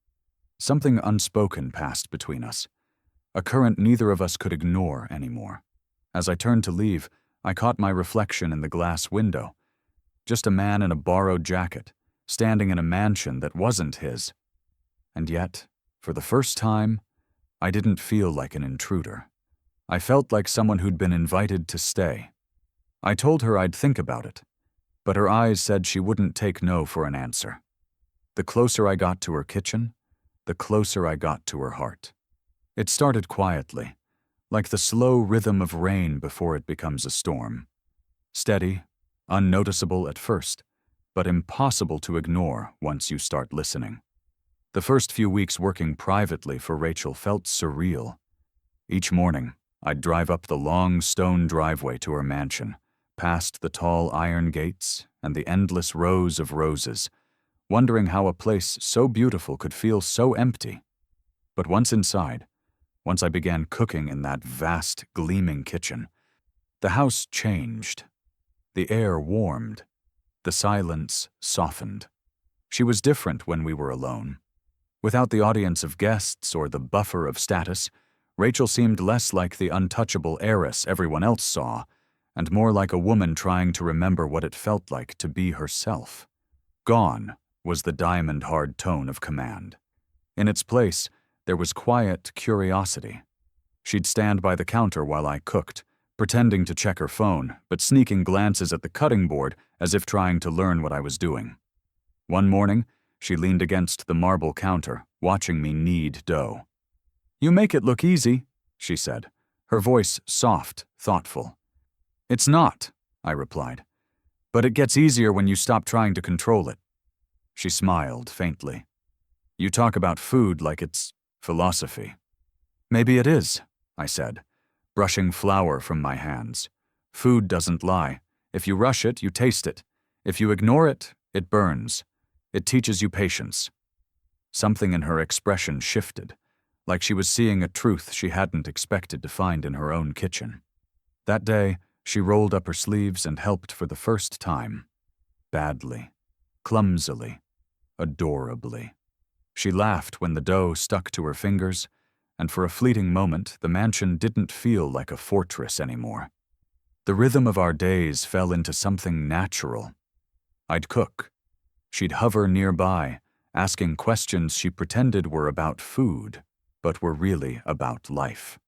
Something unspoken passed between us, a current neither of us could ignore anymore. As I turned to leave, I caught my reflection in the glass window. Just a man in a borrowed jacket, standing in a mansion that wasn't his. And yet, for the first time, I didn't feel like an intruder. I felt like someone who'd been invited to stay. I told her I'd think about it, but her eyes said she wouldn't take no for an answer. The closer I got to her kitchen, the closer I got to her heart. It started quietly, like the slow rhythm of rain before it becomes a storm. Steady, unnoticeable at first, but impossible to ignore once you start listening. The first few weeks working privately for Rachel felt surreal. Each morning, I'd drive up the long stone driveway to her mansion, past the tall iron gates and the endless rows of roses, wondering how a place so beautiful could feel so empty. But once inside, once I began cooking in that vast, gleaming kitchen, the house changed. The air warmed. The silence softened. She was different when we were alone. Without the audience of guests or the buffer of status, Rachel seemed less like the untouchable heiress everyone else saw, and more like a woman trying to remember what it felt like to be herself. Gone was the diamond-hard tone of command. In its place, there was quiet curiosity. She'd stand by the counter while I cooked, pretending to check her phone, but sneaking glances at the cutting board as if trying to learn what I was doing. One morning, she leaned against the marble counter, watching me knead dough. "You make it look easy," she said, her voice soft, thoughtful. "It's not," I replied, "but it gets easier when you stop trying to control it." She smiled faintly. "You talk about food like it's philosophy." "Maybe it is," I said, brushing flour from my hands. "Food doesn't lie. If you rush it, you taste it. If you ignore it, it burns. It teaches you patience." Something in her expression shifted, like she was seeing a truth she hadn't expected to find in her own kitchen. That day, she rolled up her sleeves and helped for the first time. Badly, clumsily, adorably. She laughed when the dough stuck to her fingers, and for a fleeting moment, the mansion didn't feel like a fortress anymore. The rhythm of our days fell into something natural. I'd cook. She'd hover nearby, asking questions she pretended were about food, but were really about life.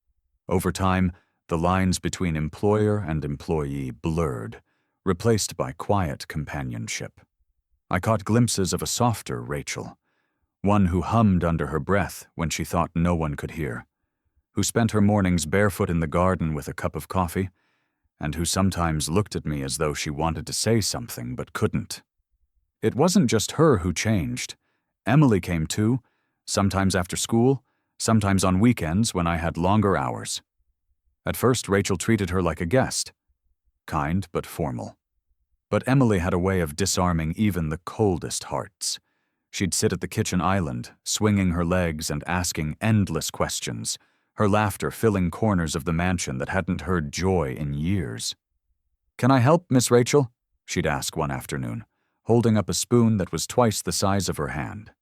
Over time, the lines between employer and employee blurred, replaced by quiet companionship. I caught glimpses of a softer Rachel, one who hummed under her breath when she thought no one could hear, who spent her mornings barefoot in the garden with a cup of coffee, and who sometimes looked at me as though she wanted to say something but couldn't. It wasn't just her who changed. Emily came too, sometimes after school, sometimes on weekends when I had longer hours. At first, Rachel treated her like a guest, kind but formal. But Emily had a way of disarming even the coldest hearts. She'd sit at the kitchen island, swinging her legs and asking endless questions, her laughter filling corners of the mansion that hadn't heard joy in years. "Can I help, Miss Rachel?" she'd ask one afternoon, holding up a spoon that was twice the size of her hand.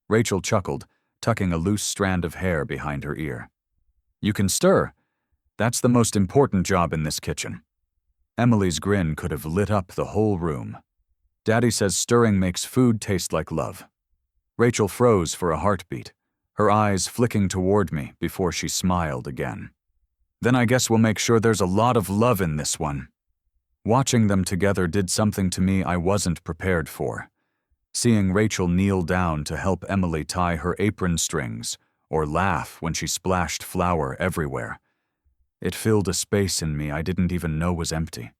Rachel chuckled, tucking a loose strand of hair behind her ear. "You can stir. That's the most important job in this kitchen." Emily's grin could have lit up the whole room. "Daddy says stirring makes food taste like love." Rachel froze for a heartbeat, her eyes flicking toward me before she smiled again. "Then I guess we'll make sure there's a lot of love in this one." Watching them together did something to me I wasn't prepared for. Seeing Rachel kneel down to help Emily tie her apron strings, or laugh when she splashed flour everywhere, it filled a space in me I didn't even know was empty.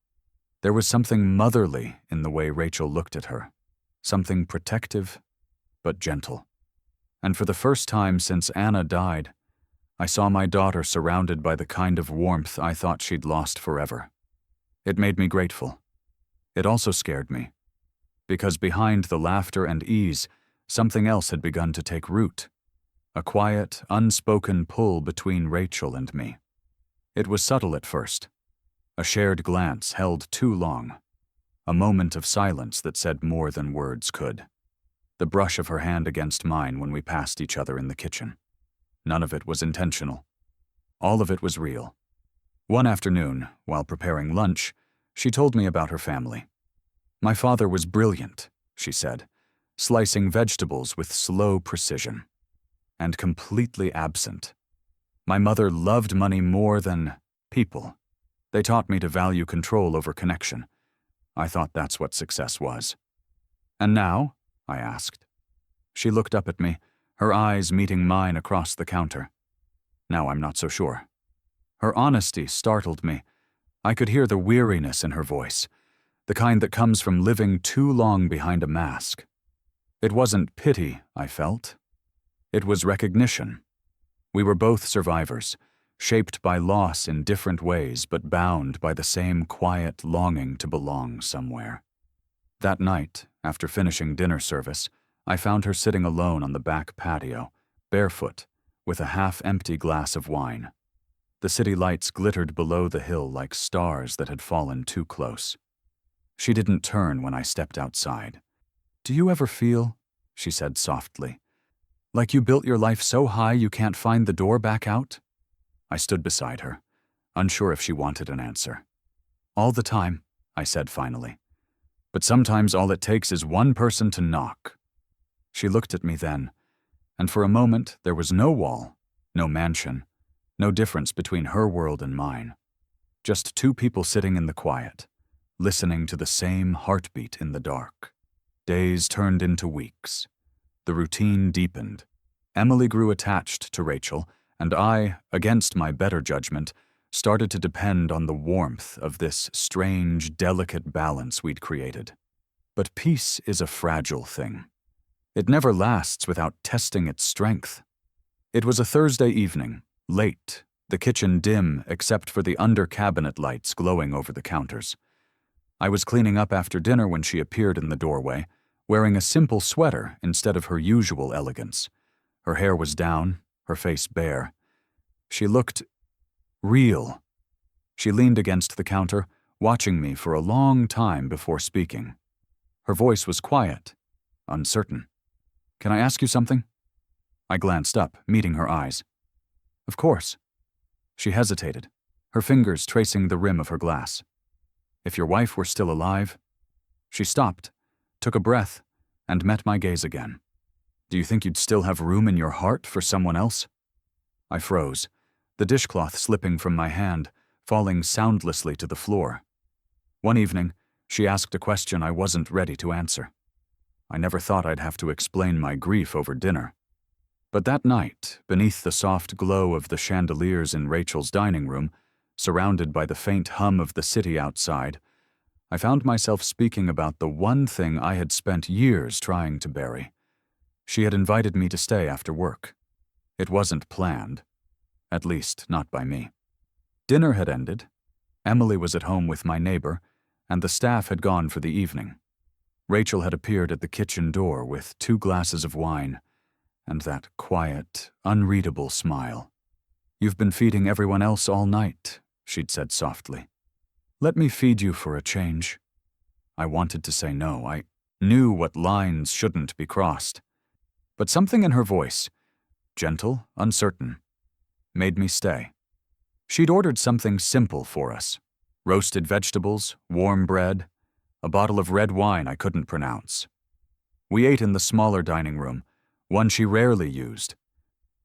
There was something motherly in the way Rachel looked at her, something protective but gentle. And for the first time since Anna died, I saw my daughter surrounded by the kind of warmth I thought she'd lost forever. It made me grateful. It also scared me, because behind the laughter and ease, something else had begun to take root, a quiet, unspoken pull between Rachel and me. It was subtle at first, a shared glance held too long, a moment of silence that said more than words could. The brush of her hand against mine when we passed each other in the kitchen. None of it was intentional. All of it was real. One afternoon, while preparing lunch, she told me about her family. "My father was brilliant," she said, slicing vegetables with slow precision, and completely absent. "My mother loved money more than people. They taught me to value control over connection. I thought that's what success was." "And now?" I asked. She looked up at me, her eyes meeting mine across the counter. "Now I'm not so sure." Her honesty startled me. I could hear the weariness in her voice, the kind that comes from living too long behind a mask. It wasn't pity I felt. It was recognition. We were both survivors, shaped by loss in different ways but bound by the same quiet longing to belong somewhere. That night, after finishing dinner service, I found her sitting alone on the back patio, barefoot, with a half-empty glass of wine. The city lights glittered below the hill like stars that had fallen too close. She didn't turn when I stepped outside. "Do you ever feel," she said softly, "like you built your life so high you can't find the door back out?" I stood beside her, unsure if she wanted an answer. "All the time," I said finally. "But sometimes all it takes is one person to knock." She looked at me then, and for a moment there was no wall, no mansion, no difference between her world and mine. Just two people sitting in the quiet, listening to the same heartbeat in the dark. Days turned into weeks. The routine deepened. Emily grew attached to Rachel, and I, against my better judgment, started to depend on the warmth of this strange, delicate balance we'd created. But peace is a fragile thing. It never lasts without testing its strength. It was a Thursday evening, late, the kitchen dim except for the under-cabinet lights glowing over the counters. I was cleaning up after dinner when she appeared in the doorway, wearing a simple sweater instead of her usual elegance. Her hair was down, her face bare. She looked real. She leaned against the counter, watching me for a long time before speaking. Her voice was quiet, uncertain. "Can I ask you something?" I glanced up, meeting her eyes. "Of course." She hesitated, her fingers tracing the rim of her glass. "If your wife were still alive..." She stopped, took a breath, and met my gaze again. "Do you think you'd still have room in your heart for someone else?" I froze, the dishcloth slipping from my hand, falling soundlessly to the floor. One evening, she asked a question I wasn't ready to answer. I never thought I'd have to explain my grief over dinner. But that night, beneath the soft glow of the chandeliers in Rachel's dining room, surrounded by the faint hum of the city outside, I found myself speaking about the one thing I had spent years trying to bury. She had invited me to stay after work. It wasn't planned. At least, not by me. Dinner had ended. Emily was at home with my neighbor, and the staff had gone for the evening. Rachel had appeared at the kitchen door with 2 glasses of wine, and that quiet, unreadable smile. "You've been feeding everyone else all night," she'd said softly. "Let me feed you for a change." I wanted to say no. I knew what lines shouldn't be crossed. But something in her voice, gentle, uncertain, made me stay. She'd ordered something simple for us: roasted vegetables, warm bread, a bottle of red wine I couldn't pronounce. We ate in the smaller dining room, one she rarely used.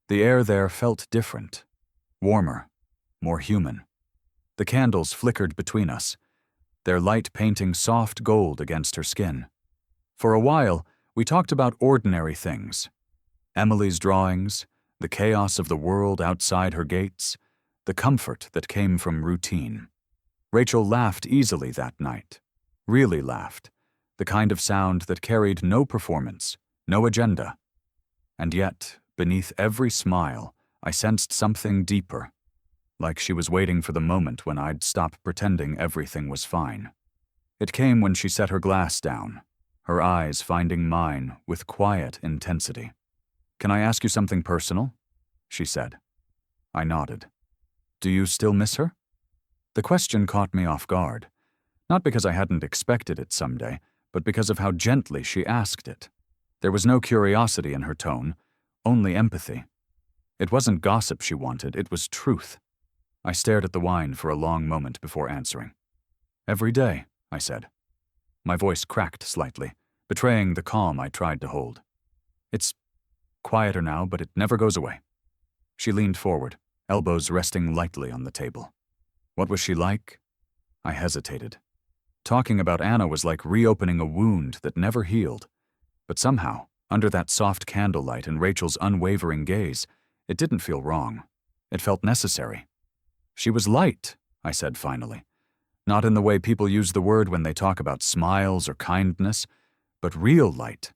The air there felt different, warmer, more human. The candles flickered between us, their light painting soft gold against her skin. For a while, we talked about ordinary things: Emily's drawings, the chaos of the world outside her gates, the comfort that came from routine. Rachel laughed easily that night, really laughed, the kind of sound that carried no performance, no agenda. And yet, beneath every smile, I sensed something deeper, like she was waiting for the moment when I'd stop pretending everything was fine. It came when she set her glass down, her eyes finding mine with quiet intensity. "Can I ask you something personal?" she said. I nodded. "Do you still miss her?" The question caught me off guard, not because I hadn't expected it someday, but because of how gently she asked it. There was no curiosity in her tone, only empathy. It wasn't gossip she wanted, it was truth. I stared at the wine for a long moment before answering. "Every day," I said. My voice cracked slightly, betraying the calm I tried to hold. "It's quieter now, but it never goes away." She leaned forward, elbows resting lightly on the table. "What was she like?" I hesitated. Talking about Anna was like reopening a wound that never healed. But somehow, under that soft candlelight and Rachel's unwavering gaze, it didn't feel wrong. It felt necessary. "She was light," I said finally. Not in the way people use the word when they talk about smiles or kindness, but real light,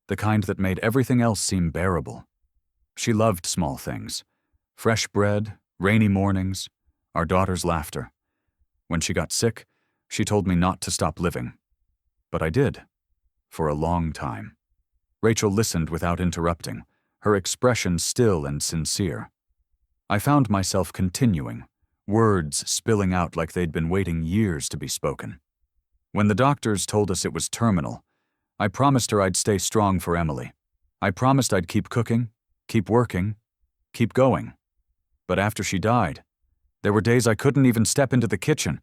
the kind that made everything else seem bearable. She loved small things: fresh bread, rainy mornings, our daughter's laughter. When she got sick, she told me not to stop living. But I did, for a long time. Rachel listened without interrupting, her expression still and sincere. I found myself continuing, words spilling out like they'd been waiting years to be spoken. When the doctors told us it was terminal, I promised her I'd stay strong for Emily. I promised I'd keep cooking, keep working, keep going. But after she died, there were days I couldn't even step into the kitchen.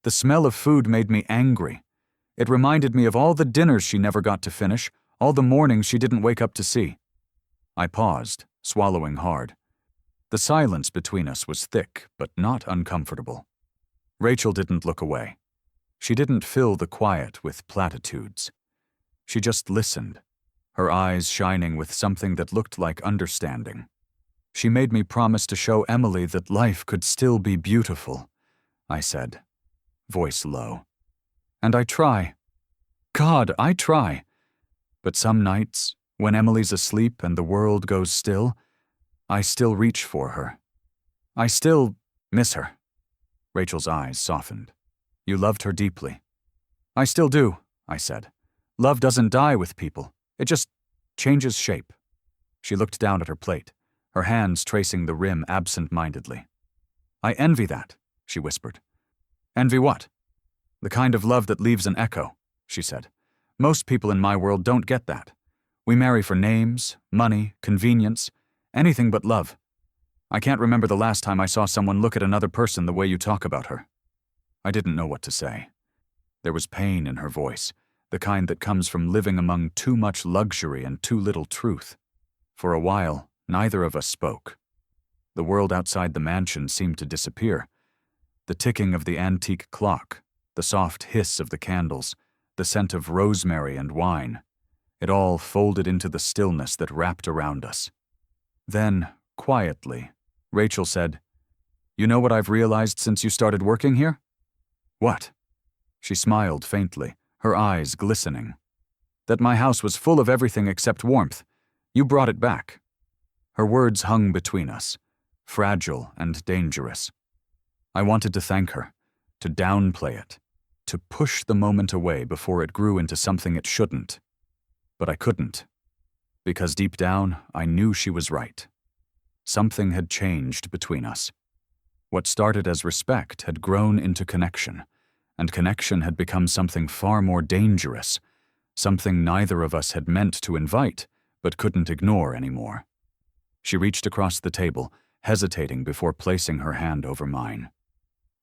The smell of food made me angry. It reminded me of all the dinners she never got to finish, all the mornings she didn't wake up to see. I paused, swallowing hard. The silence between us was thick, but not uncomfortable. Rachel didn't look away. She didn't fill the quiet with platitudes. She just listened, her eyes shining with something that looked like understanding. "She made me promise to show Emily that life could still be beautiful," I said, voice low. "And I try. God, I try. But some nights, when Emily's asleep and the world goes still, I still reach for her. I still miss her." Rachel's eyes softened. "You loved her deeply." "I still do," I said. "Love doesn't die with people. It just changes shape." She looked down at her plate, her hands tracing the rim absent-mindedly. "I envy that," she whispered. "Envy what?" "The kind of love that leaves an echo," she said. "Most people in my world don't get that. We marry for names, money, convenience, anything but love. I can't remember the last time I saw someone look at another person the way you talk about her." I didn't know what to say. There was pain in her voice, the kind that comes from living among too much luxury and too little truth. For a while, neither of us spoke. The world outside the mansion seemed to disappear. The ticking of the antique clock, the soft hiss of the candles, the scent of rosemary and wine. It all folded into the stillness that wrapped around us. Then, quietly, Rachel said, "You know what I've realized since you started working here?" "What?" She smiled faintly, her eyes glistening. "That my house was full of everything except warmth. You brought it back." Her words hung between us, fragile and dangerous. I wanted to thank her, to downplay it, to push the moment away before it grew into something it shouldn't. But I couldn't, because deep down I knew she was right. Something had changed between us. What started as respect had grown into connection, and connection had become something far more dangerous, something neither of us had meant to invite but couldn't ignore anymore. She reached across the table, hesitating before placing her hand over mine.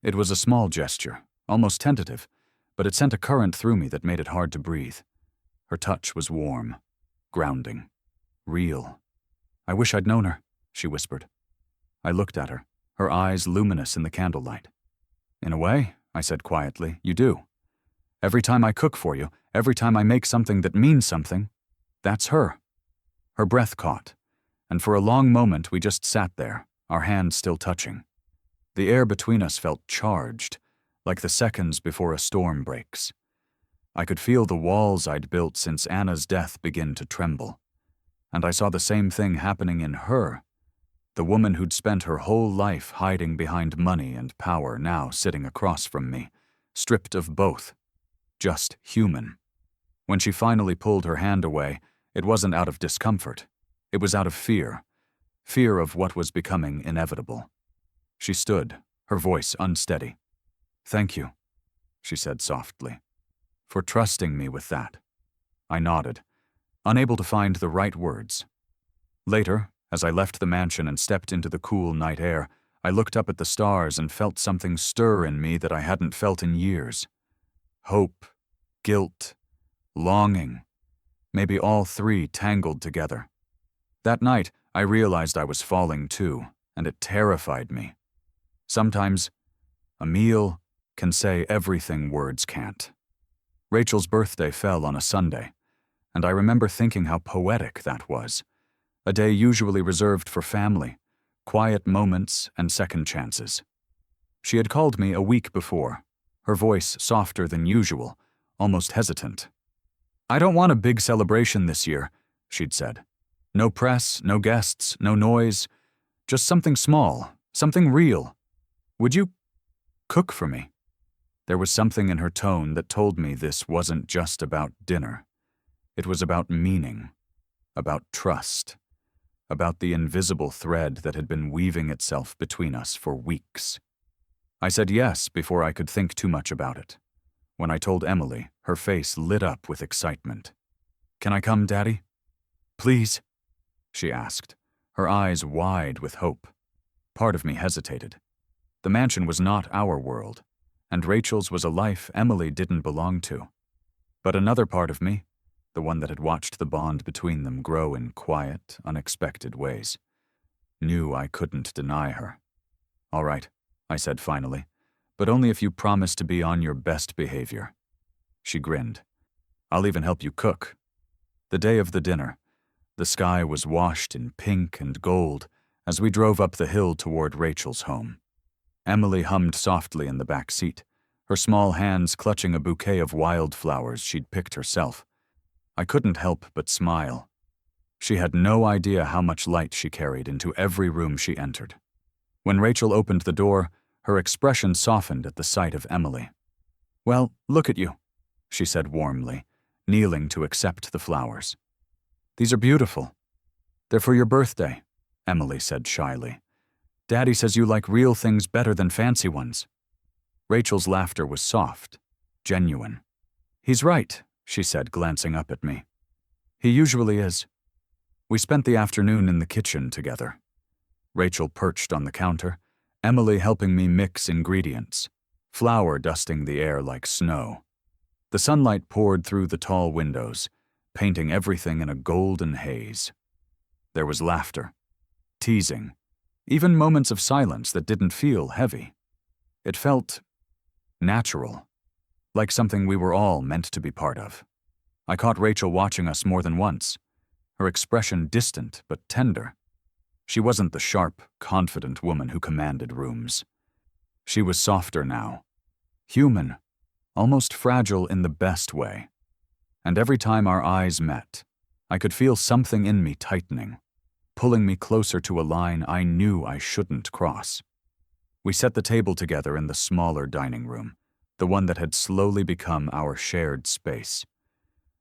It was a small gesture, almost tentative, but it sent a current through me that made it hard to breathe. Her touch was warm, grounding, real. "I wish I'd known her," she whispered. I looked at her, her eyes luminous in the candlelight. "In a way," I said quietly, "you do. Every time I cook for you, every time I make something that means something, that's her." Her breath caught, and for a long moment we just sat there, our hands still touching. The air between us felt charged, like the seconds before a storm breaks. I could feel the walls I'd built since Anna's death begin to tremble. And I saw the same thing happening in her, the woman who'd spent her whole life hiding behind money and power now sitting across from me, stripped of both, just human. When she finally pulled her hand away, it wasn't out of discomfort. It was out of fear of what was becoming inevitable. She stood, her voice unsteady. "Thank you," she said softly, "for trusting me with that." I nodded, unable to find the right words. Later, as I left the mansion and stepped into the cool night air, I looked up at the stars and felt something stir in me that I hadn't felt in years. Hope, guilt, longing, maybe all three tangled together. That night, I realized I was falling too, and it terrified me. Sometimes, a meal can say everything words can't. Rachel's birthday fell on a Sunday, and I remember thinking how poetic that was. A day usually reserved for family, quiet moments and second chances. She had called me a week before, her voice softer than usual, almost hesitant. "I don't want a big celebration this year," she'd said. "No press, no guests, no noise. Just something small, something real. Would you cook for me?" There was something in her tone that told me this wasn't just about dinner. It was about meaning, about trust, about the invisible thread that had been weaving itself between us for weeks. I said yes before I could think too much about it. When I told Emily, her face lit up with excitement. "Can I come, Daddy?" "Please?" she asked, her eyes wide with hope. Part of me hesitated. The mansion was not our world, and Rachel's was a life Emily didn't belong to. But another part of me, the one that had watched the bond between them grow in quiet, unexpected ways, knew I couldn't deny her. "All right," I said finally, "but only if you promise to be on your best behavior." She grinned. "I'll even help you cook." The day of the dinner, the sky was washed in pink and gold as we drove up the hill toward Rachel's home. Emily hummed softly in the back seat, her small hands clutching a bouquet of wildflowers she'd picked herself. I couldn't help but smile. She had no idea how much light she carried into every room she entered. When Rachel opened the door, her expression softened at the sight of Emily. "Well, look at you," she said warmly, kneeling to accept the flowers. "These are beautiful." "They're for your birthday," Emily said shyly. "Daddy says you like real things better than fancy ones." Rachel's laughter was soft, genuine. "He's right," she said, glancing up at me. "He usually is." We spent the afternoon in the kitchen together. Rachel perched on the counter, Emily helping me mix ingredients, flour dusting the air like snow. The sunlight poured through the tall windows, painting everything in a golden haze. There was laughter, teasing, even moments of silence that didn't feel heavy. It felt natural, like something we were all meant to be part of. I caught Rachel watching us more than once, her expression distant but tender. She wasn't the sharp, confident woman who commanded rooms. She was softer now, human, almost fragile in the best way. And every time our eyes met, I could feel something in me tightening, pulling me closer to a line I knew I shouldn't cross. We set the table together in the smaller dining room, the one that had slowly become our shared space.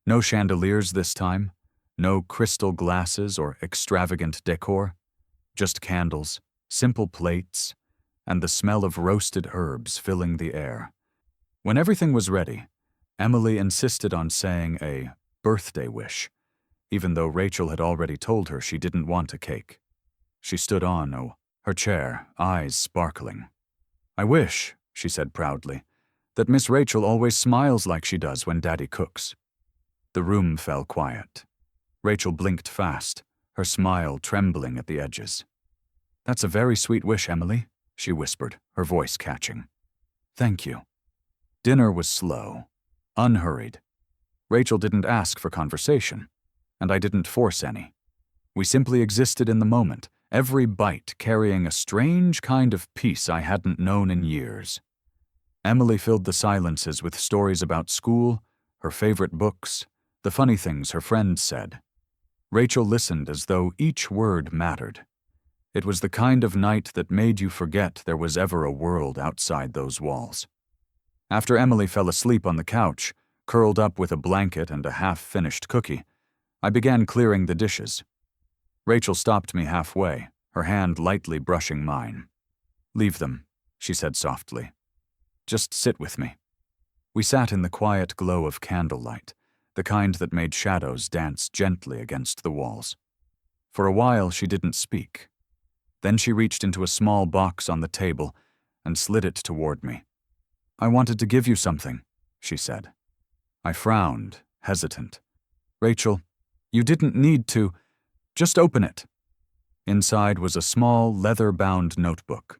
No chandeliers this time, no crystal glasses or extravagant decor, just candles, simple plates, and the smell of roasted herbs filling the air. When everything was ready, Emily insisted on saying a birthday wish, even though Rachel had already told her she didn't want a cake. She stood on her chair, eyes sparkling. "I wish," she said proudly, "that Miss Rachel always smiles like she does when Daddy cooks." The room fell quiet. Rachel blinked fast, her smile trembling at the edges. "That's a very sweet wish, Emily," she whispered, her voice catching. "Thank you." Dinner was slow, unhurried. Rachel didn't ask for conversation, and I didn't force any. We simply existed in the moment, every bite carrying a strange kind of peace I hadn't known in years. Emily filled the silences with stories about school, her favorite books, the funny things her friends said. Rachel listened as though each word mattered. It was the kind of night that made you forget there was ever a world outside those walls. After Emily fell asleep on the couch, curled up with a blanket and a half-finished cookie, I began clearing the dishes. Rachel stopped me halfway, her hand lightly brushing mine. "Leave them," she said softly. "Just sit with me." We sat in the quiet glow of candlelight, the kind that made shadows dance gently against the walls. For a while she didn't speak. Then she reached into a small box on the table and slid it toward me. "I wanted to give you something," she said. I frowned, hesitant. "Rachel, you didn't need to. Just open it." Inside was a small, leather-bound notebook.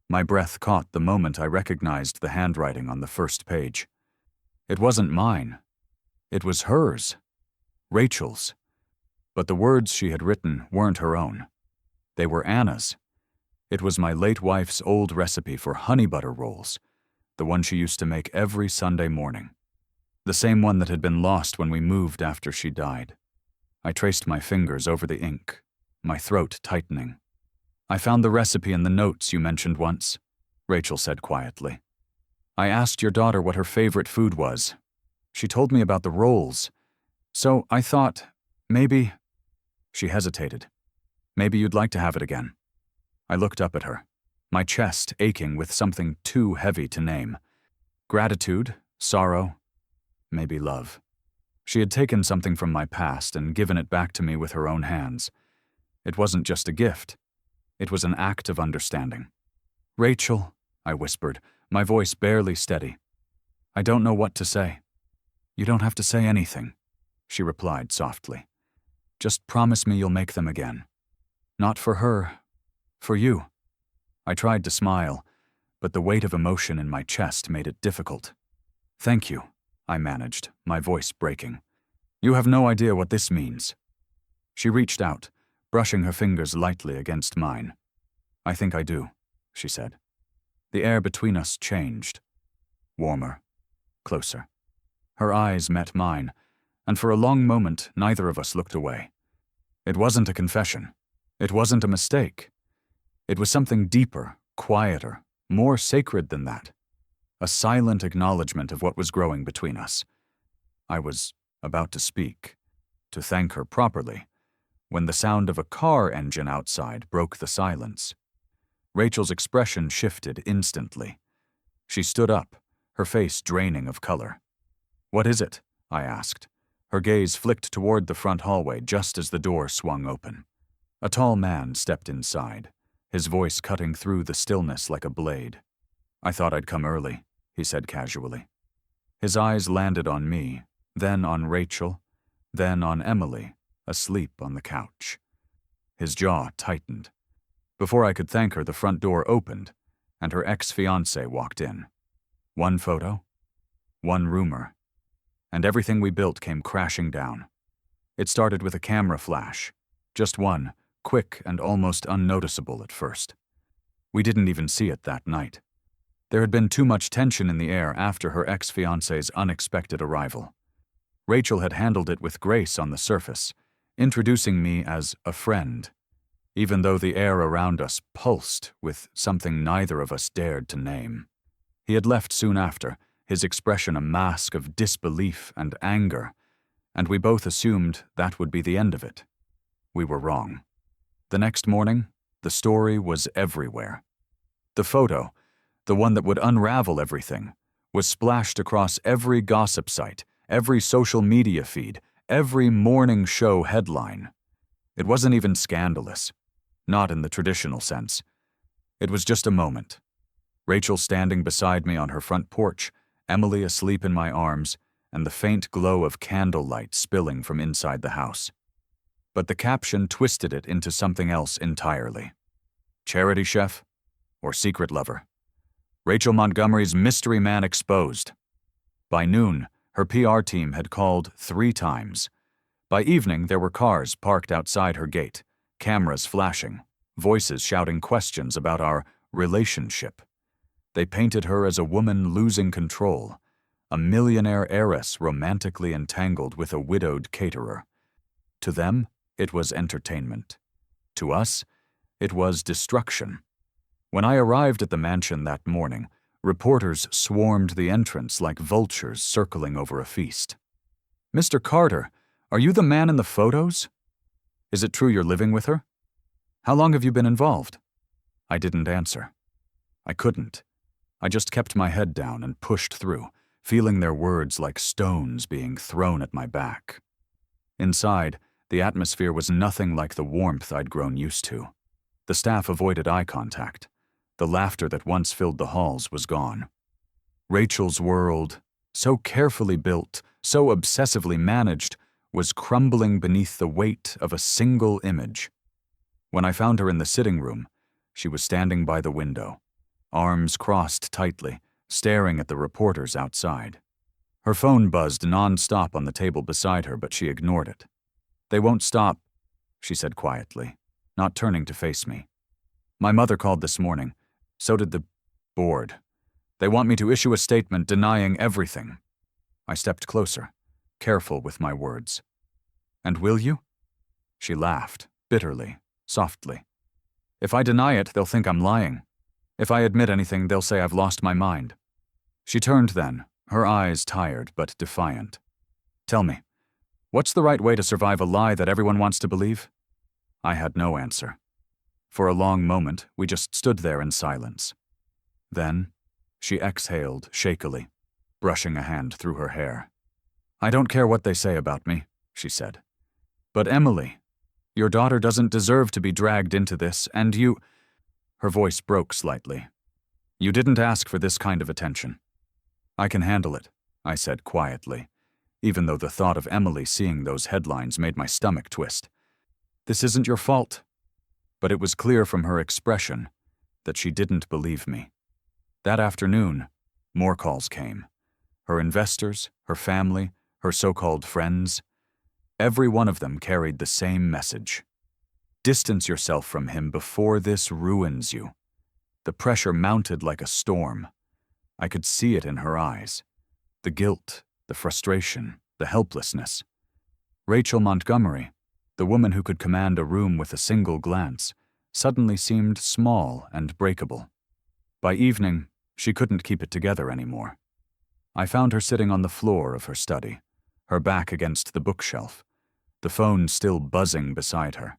My breath caught the moment I recognized the handwriting on the first page. It wasn't mine. It was hers. Rachel's. But the words she had written weren't her own. They were Anna's. It was my late wife's old recipe for honey butter rolls, the one she used to make every Sunday morning. The same one that had been lost when we moved after she died. I traced my fingers over the ink, my throat tightening. "I found the recipe in the notes you mentioned once," Rachel said quietly. "I asked your daughter what her favorite food was. She told me about the rolls. So I thought, maybe—" She hesitated. "Maybe you'd like to have it again." I looked up at her, my chest aching with something too heavy to name. Gratitude, sorrow, maybe love. She had taken something from my past and given it back to me with her own hands. It wasn't just a gift. It was an act of understanding. "Rachel," I whispered, my voice barely steady. "I don't know what to say." "You don't have to say anything," she replied softly. "Just promise me you'll make them again. Not for her, for you." I tried to smile, but the weight of emotion in my chest made it difficult. "Thank you," I managed, my voice breaking. "You have no idea what this means." She reached out, brushing her fingers lightly against mine. "I think I do," she said. The air between us changed. Warmer, closer. Her eyes met mine, and for a long moment neither of us looked away. It wasn't a confession. It wasn't a mistake. It was something deeper, quieter, more sacred than that. A silent acknowledgement of what was growing between us. I was about to speak, to thank her properly, when the sound of a car engine outside broke the silence. Rachel's expression shifted instantly. She stood up, her face draining of color. "What is it?" I asked. Her gaze flicked toward the front hallway just as the door swung open. A tall man stepped inside, his voice cutting through the stillness like a blade. "I thought I'd come early," he said casually. His eyes landed on me, then on Rachel, then on Emily, asleep on the couch. His jaw tightened. Before I could thank her, the front door opened, and her ex-fiancé walked in. One photo, one rumor, and everything we built came crashing down. It started with a camera flash, just one, quick and almost unnoticeable at first. We didn't even see it that night. There had been too much tension in the air after her ex-fiancé's unexpected arrival. Rachel had handled it with grace on the surface, introducing me as a friend, even though the air around us pulsed with something neither of us dared to name. He had left soon after, his expression a mask of disbelief and anger, and we both assumed that would be the end of it. We were wrong. The next morning, the story was everywhere. The photo, the one that would unravel everything, was splashed across every gossip site, every social media feed, every morning show headline. It wasn't even scandalous, not in the traditional sense. It was just a moment. Rachel standing beside me on her front porch, Emily asleep in my arms, and the faint glow of candlelight spilling from inside the house. But the caption twisted it into something else entirely. Charity chef or secret lover? Rachel Montgomery's mystery man exposed. By noon, her PR team had called 3 times. By evening, there were cars parked outside her gate, cameras flashing, voices shouting questions about our relationship. They painted her as a woman losing control, a millionaire heiress romantically entangled with a widowed caterer. To them, it was entertainment. To us, it was destruction. When I arrived at the mansion that morning, reporters swarmed the entrance like vultures circling over a feast. "Mr. Carter, are you the man in the photos? Is it true you're living with her? How long have you been involved?" I didn't answer. I couldn't. I just kept my head down and pushed through, feeling their words like stones being thrown at my back. Inside, the atmosphere was nothing like the warmth I'd grown used to. The staff avoided eye contact. The laughter that once filled the halls was gone. Rachel's world, so carefully built, so obsessively managed, was crumbling beneath the weight of a single image. When I found her in the sitting room, she was standing by the window, arms crossed tightly, staring at the reporters outside. Her phone buzzed non-stop on the table beside her, but she ignored it. "They won't stop," she said quietly, not turning to face me. "My mother called this morning. So did the board. They want me to issue a statement denying everything." I stepped closer, careful with my words. "And will you?" She laughed, bitterly, softly. "If I deny it, they'll think I'm lying. If I admit anything, they'll say I've lost my mind." She turned then, her eyes tired but defiant. "Tell me, what's the right way to survive a lie that everyone wants to believe?" I had no answer. For a long moment, we just stood there in silence. Then, she exhaled shakily, brushing a hand through her hair. "I don't care what they say about me," she said. "But Emily, your daughter doesn't deserve to be dragged into this, and you—" Her voice broke slightly. "You didn't ask for this kind of attention." "I can handle it," I said quietly, even though the thought of Emily seeing those headlines made my stomach twist. "This isn't your fault." But it was clear from her expression that she didn't believe me. That afternoon, more calls came. Her investors, her family, her so-called friends. Every one of them carried the same message. Distance yourself from him before this ruins you. The pressure mounted like a storm. I could see it in her eyes. The guilt, the frustration, the helplessness. Rachel Montgomery, the woman who could command a room with a single glance, suddenly seemed small and breakable. By evening, she couldn't keep it together anymore. I found her sitting on the floor of her study, her back against the bookshelf, the phone still buzzing beside her.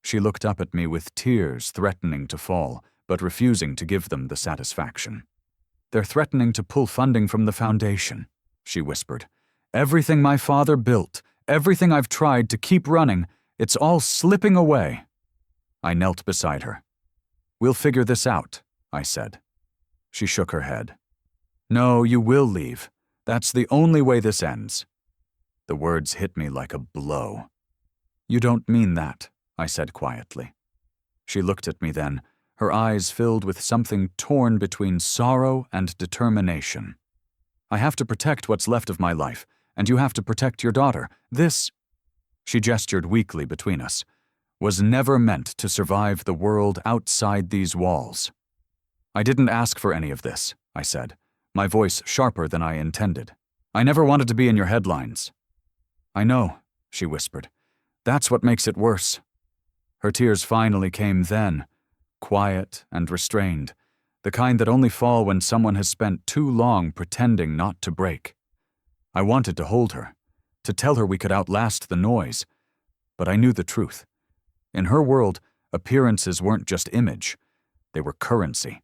She looked up at me with tears threatening to fall, but refusing to give them the satisfaction. "They're threatening to pull funding from the foundation," she whispered. "Everything my father built, everything I've tried to keep running, it's all slipping away." I knelt beside her. "We'll figure this out," I said. She shook her head. "No, you will leave. That's the only way this ends." The words hit me like a blow. "You don't mean that," I said quietly. She looked at me then, her eyes filled with something torn between sorrow and determination. "I have to protect what's left of my life, and you have to protect your daughter. This," she gestured weakly between us, "was never meant to survive the world outside these walls." "I didn't ask for any of this," I said, my voice sharper than I intended. "I never wanted to be in your headlines." "I know," she whispered. "That's what makes it worse." Her tears finally came then, quiet and restrained, the kind that only fall when someone has spent too long pretending not to break. I wanted to hold her, to tell her we could outlast the noise, but I knew the truth. In her world, appearances weren't just image, they were currency,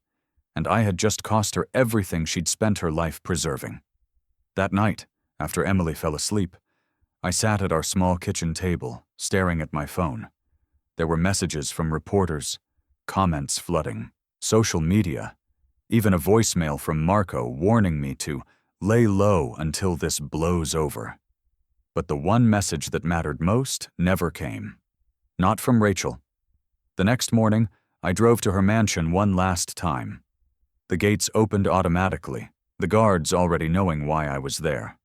and I had just cost her everything she'd spent her life preserving. That night, after Emily fell asleep, I sat at our small kitchen table, staring at my phone. There were messages from reporters, comments flooding, social media, even a voicemail from Marco warning me to lay low until this blows over. But the one message that mattered most never came. Not from Rachel. The next morning, I drove to her mansion one last time. The gates opened automatically, the guards already knowing why I was there.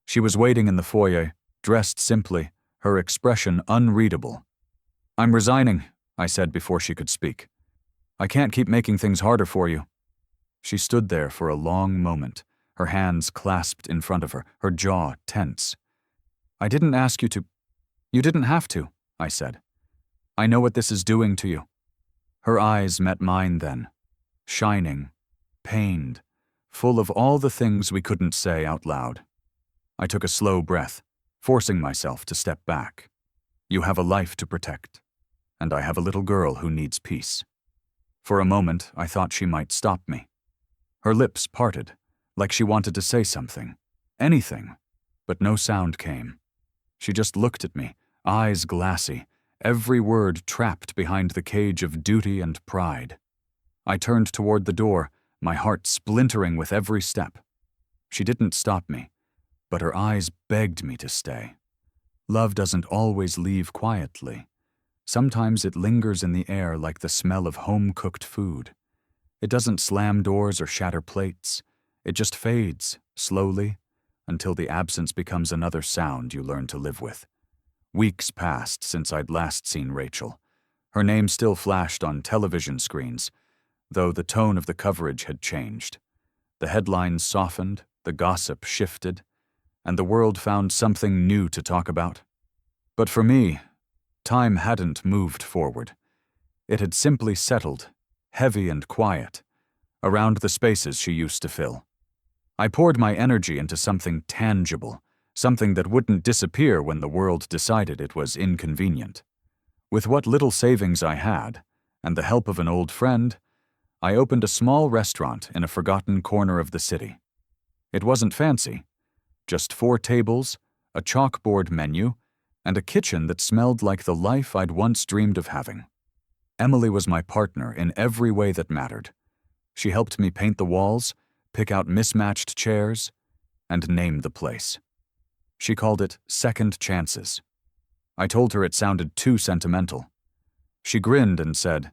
She was waiting in the foyer, dressed simply, her expression unreadable. "I'm resigning," I said before she could speak. "I can't keep making things harder for you." She stood there for a long moment, her hands clasped in front of her, her jaw tense. "I didn't ask you to." "You didn't have to," I said. "I know what this is doing to you." Her eyes met mine then, shining, pained, full of all the things we couldn't say out loud. I took a slow breath, forcing myself to step back. "You have a life to protect, and I have a little girl who needs peace." For a moment, I thought she might stop me. Her lips parted, like she wanted to say something, anything, but no sound came. She just looked at me, eyes glassy, every word trapped behind the cage of duty and pride. I turned toward the door, my heart splintering with every step. She didn't stop me, but her eyes begged me to stay. Love doesn't always leave quietly. Sometimes it lingers in the air like the smell of home-cooked food. It doesn't slam doors or shatter plates. It just fades, slowly, until the absence becomes another sound you learn to live with. Weeks passed since I'd last seen Rachel. Her name still flashed on television screens, though the tone of the coverage had changed. The headlines softened, the gossip shifted, and the world found something new to talk about. But for me, time hadn't moved forward. It had simply settled, heavy and quiet, around the spaces she used to fill. I poured my energy into something tangible, something that wouldn't disappear when the world decided it was inconvenient. With what little savings I had, and the help of an old friend, I opened a small restaurant in a forgotten corner of the city. It wasn't fancy, just 4 tables, a chalkboard menu, and a kitchen that smelled like the life I'd once dreamed of having. Emily was my partner in every way that mattered. She helped me paint the walls, pick out mismatched chairs, and name the place. She called it Second Chances. I told her it sounded too sentimental. She grinned and said,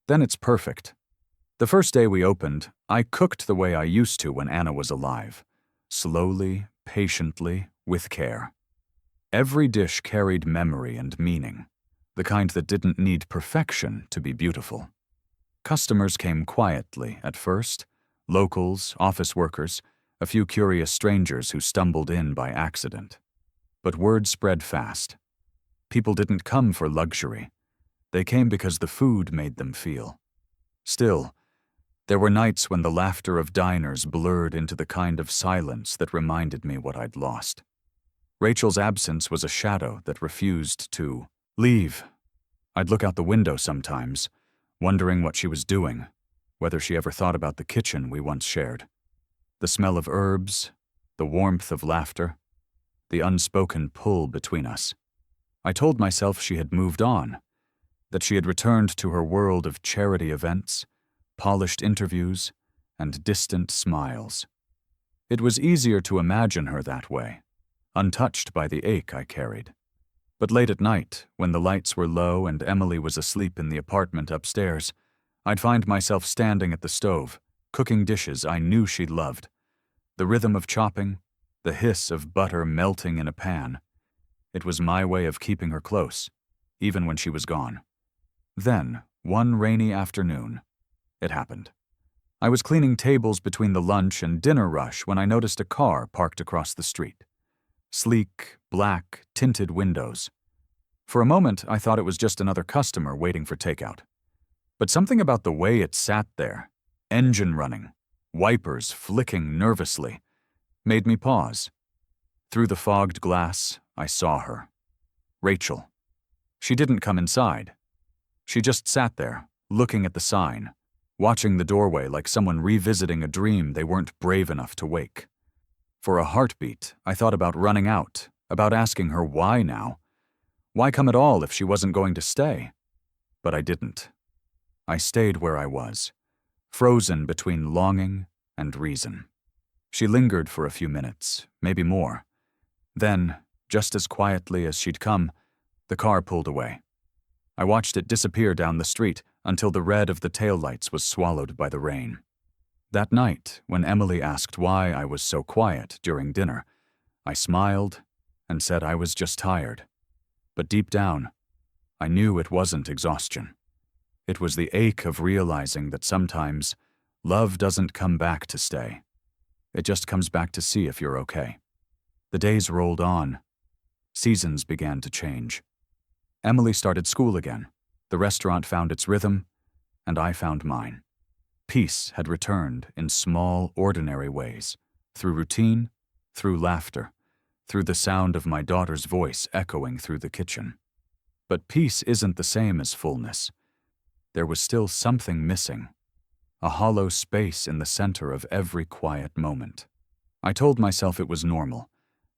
"Then it's perfect." The first day we opened, I cooked the way I used to when Anna was alive. Slowly, patiently, with care. Every dish carried memory and meaning, the kind that didn't need perfection to be beautiful. Customers came quietly at first, locals, office workers, a few curious strangers who stumbled in by accident. But word spread fast. People didn't come for luxury. They came because the food made them feel. Still, there were nights when the laughter of diners blurred into the kind of silence that reminded me what I'd lost. Rachel's absence was a shadow that refused to leave. I'd look out the window sometimes, wondering what she was doing, whether she ever thought about the kitchen we once shared. The smell of herbs, the warmth of laughter, the unspoken pull between us. I told myself she had moved on, that she had returned to her world of charity events, polished interviews, and distant smiles. It was easier to imagine her that way, untouched by the ache I carried. But late at night, when the lights were low and Emily was asleep in the apartment upstairs, I'd find myself standing at the stove, cooking dishes I knew she loved. The rhythm of chopping, the hiss of butter melting in a pan. It was my way of keeping her close, even when she was gone. Then, one rainy afternoon, it happened. I was cleaning tables between the lunch and dinner rush when I noticed a car parked across the street. Sleek, black, tinted windows. For a moment, I thought it was just another customer waiting for takeout. But something about the way it sat there, engine running, wipers flicking nervously, made me pause. Through the fogged glass, I saw her. Rachel. She didn't come inside. She just sat there, looking at the sign, watching the doorway like someone revisiting a dream they weren't brave enough to wake. For a heartbeat, I thought about running out, about asking her why now. Why come at all if she wasn't going to stay? But I didn't. I stayed where I was, frozen between longing and reason. She lingered for a few minutes, maybe more. Then, just as quietly as she'd come, the car pulled away. I watched it disappear down the street until the red of the taillights was swallowed by the rain. That night, when Emily asked why I was so quiet during dinner, I smiled and said I was just tired. But deep down, I knew it wasn't exhaustion. It was the ache of realizing that sometimes love doesn't come back to stay. It just comes back to see if you're okay. The days rolled on. Seasons began to change. Emily started school again. The restaurant found its rhythm, and I found mine. Peace had returned in small, ordinary ways, through routine, through laughter, through the sound of my daughter's voice echoing through the kitchen. But peace isn't the same as fullness. There was still something missing, a hollow space in the center of every quiet moment. I told myself it was normal,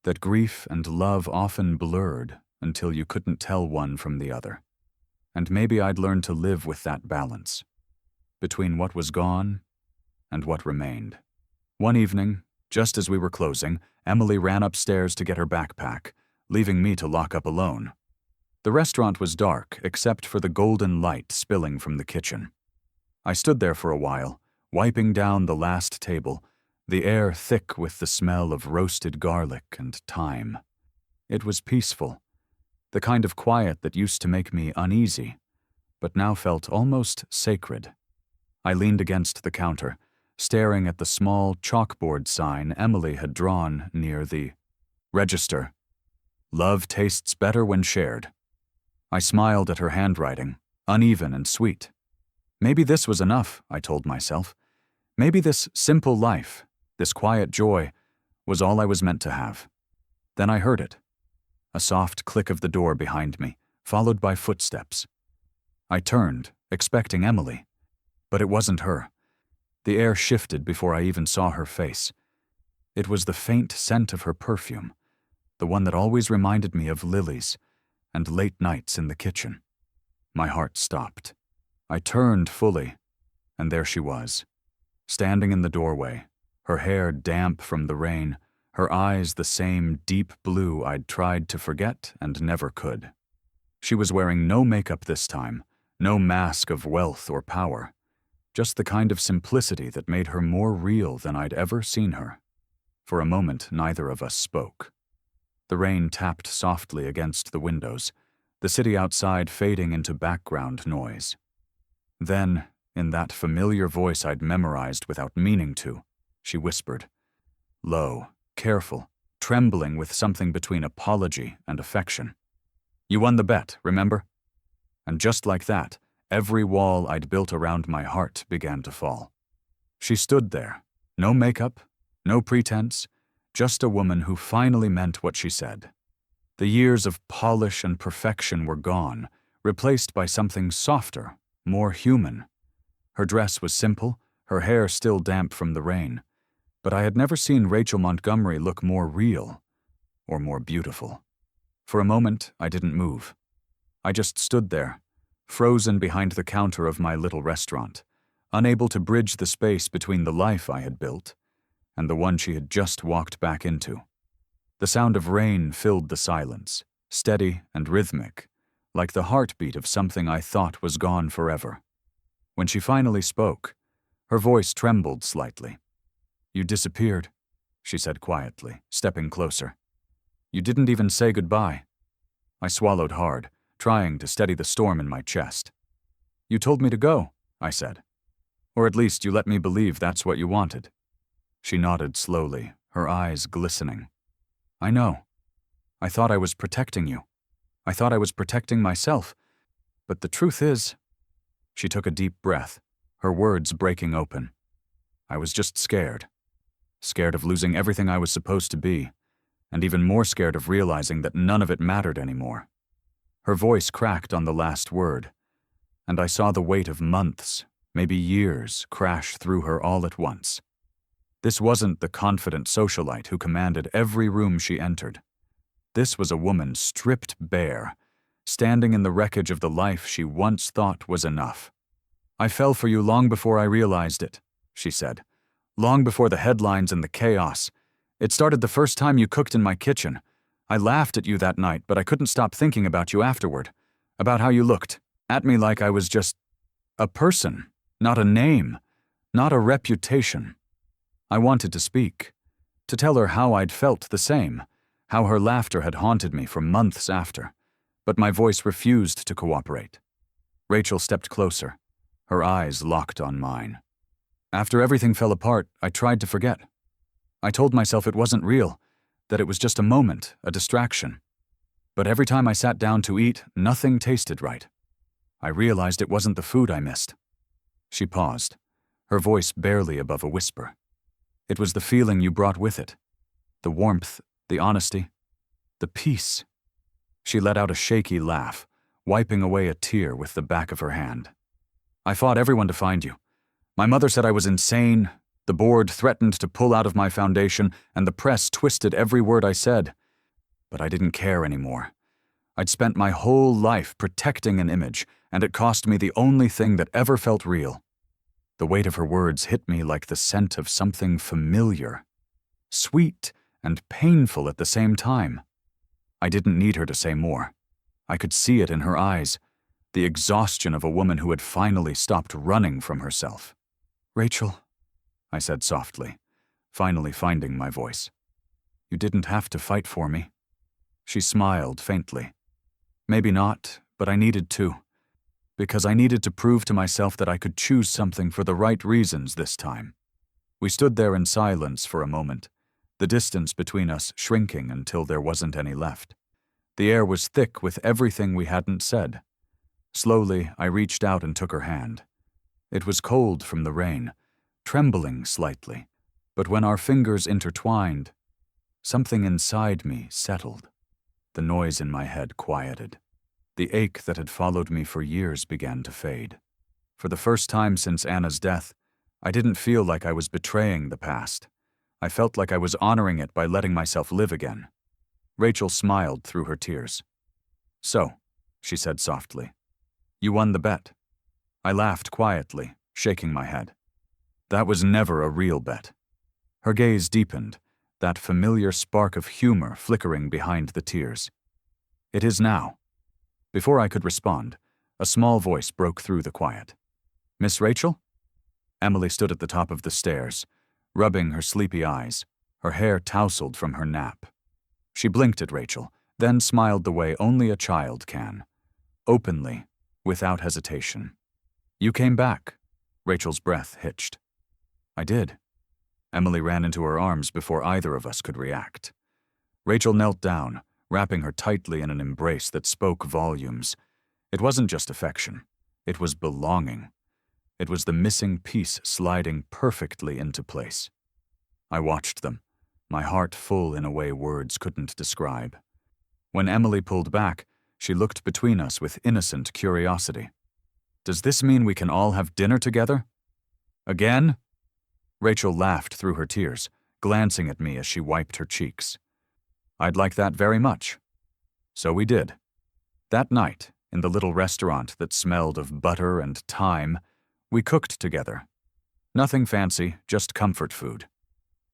that grief and love often blurred until you couldn't tell one from the other. And maybe I'd learn to live with that balance, between what was gone and what remained. One evening, just as we were closing, Emily ran upstairs to get her backpack, leaving me to lock up alone. The restaurant was dark except for the golden light spilling from the kitchen. I stood there for a while, wiping down the last table, the air thick with the smell of roasted garlic and thyme. It was peaceful, the kind of quiet that used to make me uneasy, but now felt almost sacred. I leaned against the counter, staring at the small chalkboard sign Emily had drawn near the register. Love tastes better when shared. I smiled at her handwriting, uneven and sweet. Maybe this was enough, I told myself. Maybe this simple life, this quiet joy, was all I was meant to have. Then I heard it. A soft click of the door behind me, followed by footsteps. I turned, expecting Emily. But it wasn't her. The air shifted before I even saw her face. It was the faint scent of her perfume, the one that always reminded me of lilies and late nights in the kitchen. My heart stopped. I turned fully, and there she was, standing in the doorway, her hair damp from the rain, her eyes the same deep blue I'd tried to forget and never could. She was wearing no makeup this time, no mask of wealth or power, just the kind of simplicity that made her more real than I'd ever seen her. For a moment, neither of us spoke. The rain tapped softly against the windows, the city outside fading into background noise. Then, in that familiar voice I'd memorized without meaning to, she whispered, low, careful, trembling with something between apology and affection. "You won the bet, remember?" And just like that, every wall I'd built around my heart began to fall. She stood there, no makeup, no pretense, just a woman who finally meant what she said. The years of polish and perfection were gone, replaced by something softer, more human. Her dress was simple, her hair still damp from the rain, but I had never seen Rachel Montgomery look more real or more beautiful. For a moment, I didn't move. I just stood there, frozen behind the counter of my little restaurant, unable to bridge the space between the life I had built and the one she had just walked back into. The sound of rain filled the silence, steady and rhythmic, like the heartbeat of something I thought was gone forever. When she finally spoke, her voice trembled slightly. "You disappeared," she said quietly, stepping closer. "You didn't even say goodbye." I swallowed hard, trying to steady the storm in my chest. "You told me to go," I said. "Or at least you let me believe that's what you wanted." She nodded slowly, her eyes glistening. "I know. I thought I was protecting you. I thought I was protecting myself. But the truth is—" She took a deep breath, her words breaking open. "I was just scared. Scared of losing everything I was supposed to be, and even more scared of realizing that none of it mattered anymore." Her voice cracked on the last word, and I saw the weight of months, maybe years, crash through her all at once. This wasn't the confident socialite who commanded every room she entered. This was a woman stripped bare, standing in the wreckage of the life she once thought was enough. "I fell for you long before I realized it," she said. "Long before the headlines and the chaos. It started the first time you cooked in my kitchen. I laughed at you that night, but I couldn't stop thinking about you afterward. About how you looked at me like I was just a person, not a name, not a reputation." I wanted to speak, to tell her how I'd felt the same, how her laughter had haunted me for months after, but my voice refused to cooperate. Rachel stepped closer, her eyes locked on mine. "After everything fell apart, I tried to forget. I told myself it wasn't real, that it was just a moment, a distraction. But every time I sat down to eat, nothing tasted right. I realized it wasn't the food I missed." She paused, her voice barely above a whisper. "It was the feeling you brought with it. The warmth, the honesty, the peace." She let out a shaky laugh, wiping away a tear with the back of her hand. "I fought everyone to find you. My mother said I was insane, the board threatened to pull out of my foundation, and the press twisted every word I said. But I didn't care anymore. I'd spent my whole life protecting an image, and it cost me the only thing that ever felt real." The weight of her words hit me like the scent of something familiar, sweet and painful at the same time. I didn't need her to say more. I could see it in her eyes, the exhaustion of a woman who had finally stopped running from herself. "Rachel," I said softly, finally finding my voice. "You didn't have to fight for me." She smiled faintly. "Maybe not, but I needed to. Because I needed to prove to myself that I could choose something for the right reasons this time." We stood there in silence for a moment, the distance between us shrinking until there wasn't any left. The air was thick with everything we hadn't said. Slowly, I reached out and took her hand. It was cold from the rain, trembling slightly, but when our fingers intertwined, something inside me settled. The noise in my head quieted. The ache that had followed me for years began to fade. For the first time since Anna's death, I didn't feel like I was betraying the past. I felt like I was honoring it by letting myself live again. Rachel smiled through her tears. "So," she said softly, "you won the bet." I laughed quietly, shaking my head. "That was never a real bet." Her gaze deepened, that familiar spark of humor flickering behind the tears. "It is now." Before I could respond, a small voice broke through the quiet. "Miss Rachel?" Emily stood at the top of the stairs, rubbing her sleepy eyes, her hair tousled from her nap. She blinked at Rachel, then smiled the way only a child can, openly, without hesitation. "You came back." Rachel's breath hitched. "I did." Emily ran into her arms before either of us could react. Rachel knelt down, wrapping her tightly in an embrace that spoke volumes. It wasn't just affection. It was belonging. It was the missing piece sliding perfectly into place. I watched them, my heart full in a way words couldn't describe. When Emily pulled back, she looked between us with innocent curiosity. "Does this mean we can all have dinner together?" "Again?" Rachel laughed through her tears, glancing at me as she wiped her cheeks. "I'd like that very much." So we did. That night, in the little restaurant that smelled of butter and thyme, we cooked together. Nothing fancy, just comfort food.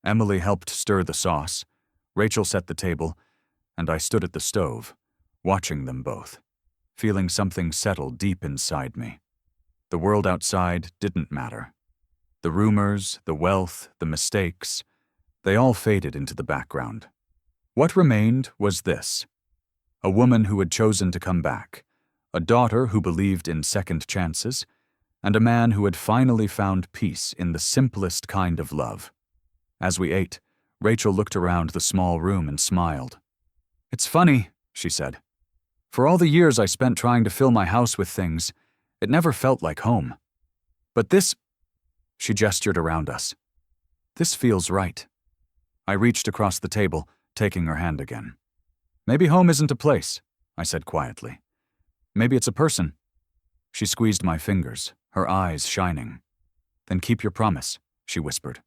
Emily helped stir the sauce, Rachel set the table, and I stood at the stove, watching them both, feeling something settle deep inside me. The world outside didn't matter. The rumors, the wealth, the mistakes, They all faded into the background. What remained was this: a woman who had chosen to come back, a daughter who believed in second chances, and a man who had finally found peace in the simplest kind of love. As we ate, Rachel looked around the small room and smiled. "It's funny," she said. "For all the years I spent trying to fill my house with things, it never felt like home. But this—" she gestured around us. "This feels right." I reached across the table, taking her hand again. "Maybe home isn't a place," I said quietly. "Maybe it's a person." She squeezed my fingers, her eyes shining. "Then keep your promise," she whispered.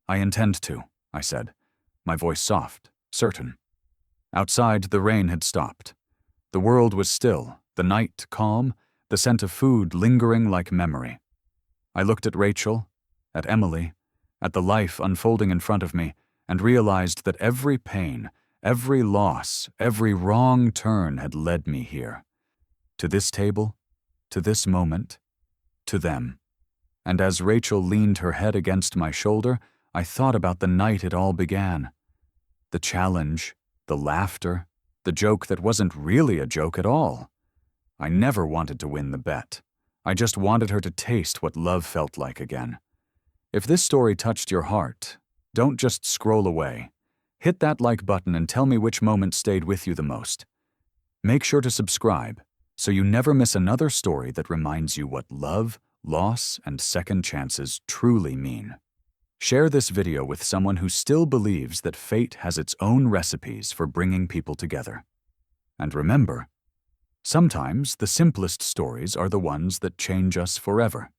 "I intend to," I said, my voice soft, certain. Outside, the rain had stopped. The world was still, the night calm, the scent of food lingering like memory. I looked at Rachel, at Emily, at the life unfolding in front of me, and realized that every pain, every loss, every wrong turn had led me here. To this table, to this moment, to them. And as Rachel leaned her head against my shoulder, I thought about the night it all began. The challenge, the laughter, the joke that wasn't really a joke at all. I never wanted to win the bet. I just wanted her to taste what love felt like again. If this story touched your heart, don't just scroll away. Hit that like button and tell me which moment stayed with you the most. Make sure to subscribe so you never miss another story that reminds you what love, loss, and second chances truly mean. Share this video with someone who still believes that fate has its own recipes for bringing people together. And remember, sometimes the simplest stories are the ones that change us forever.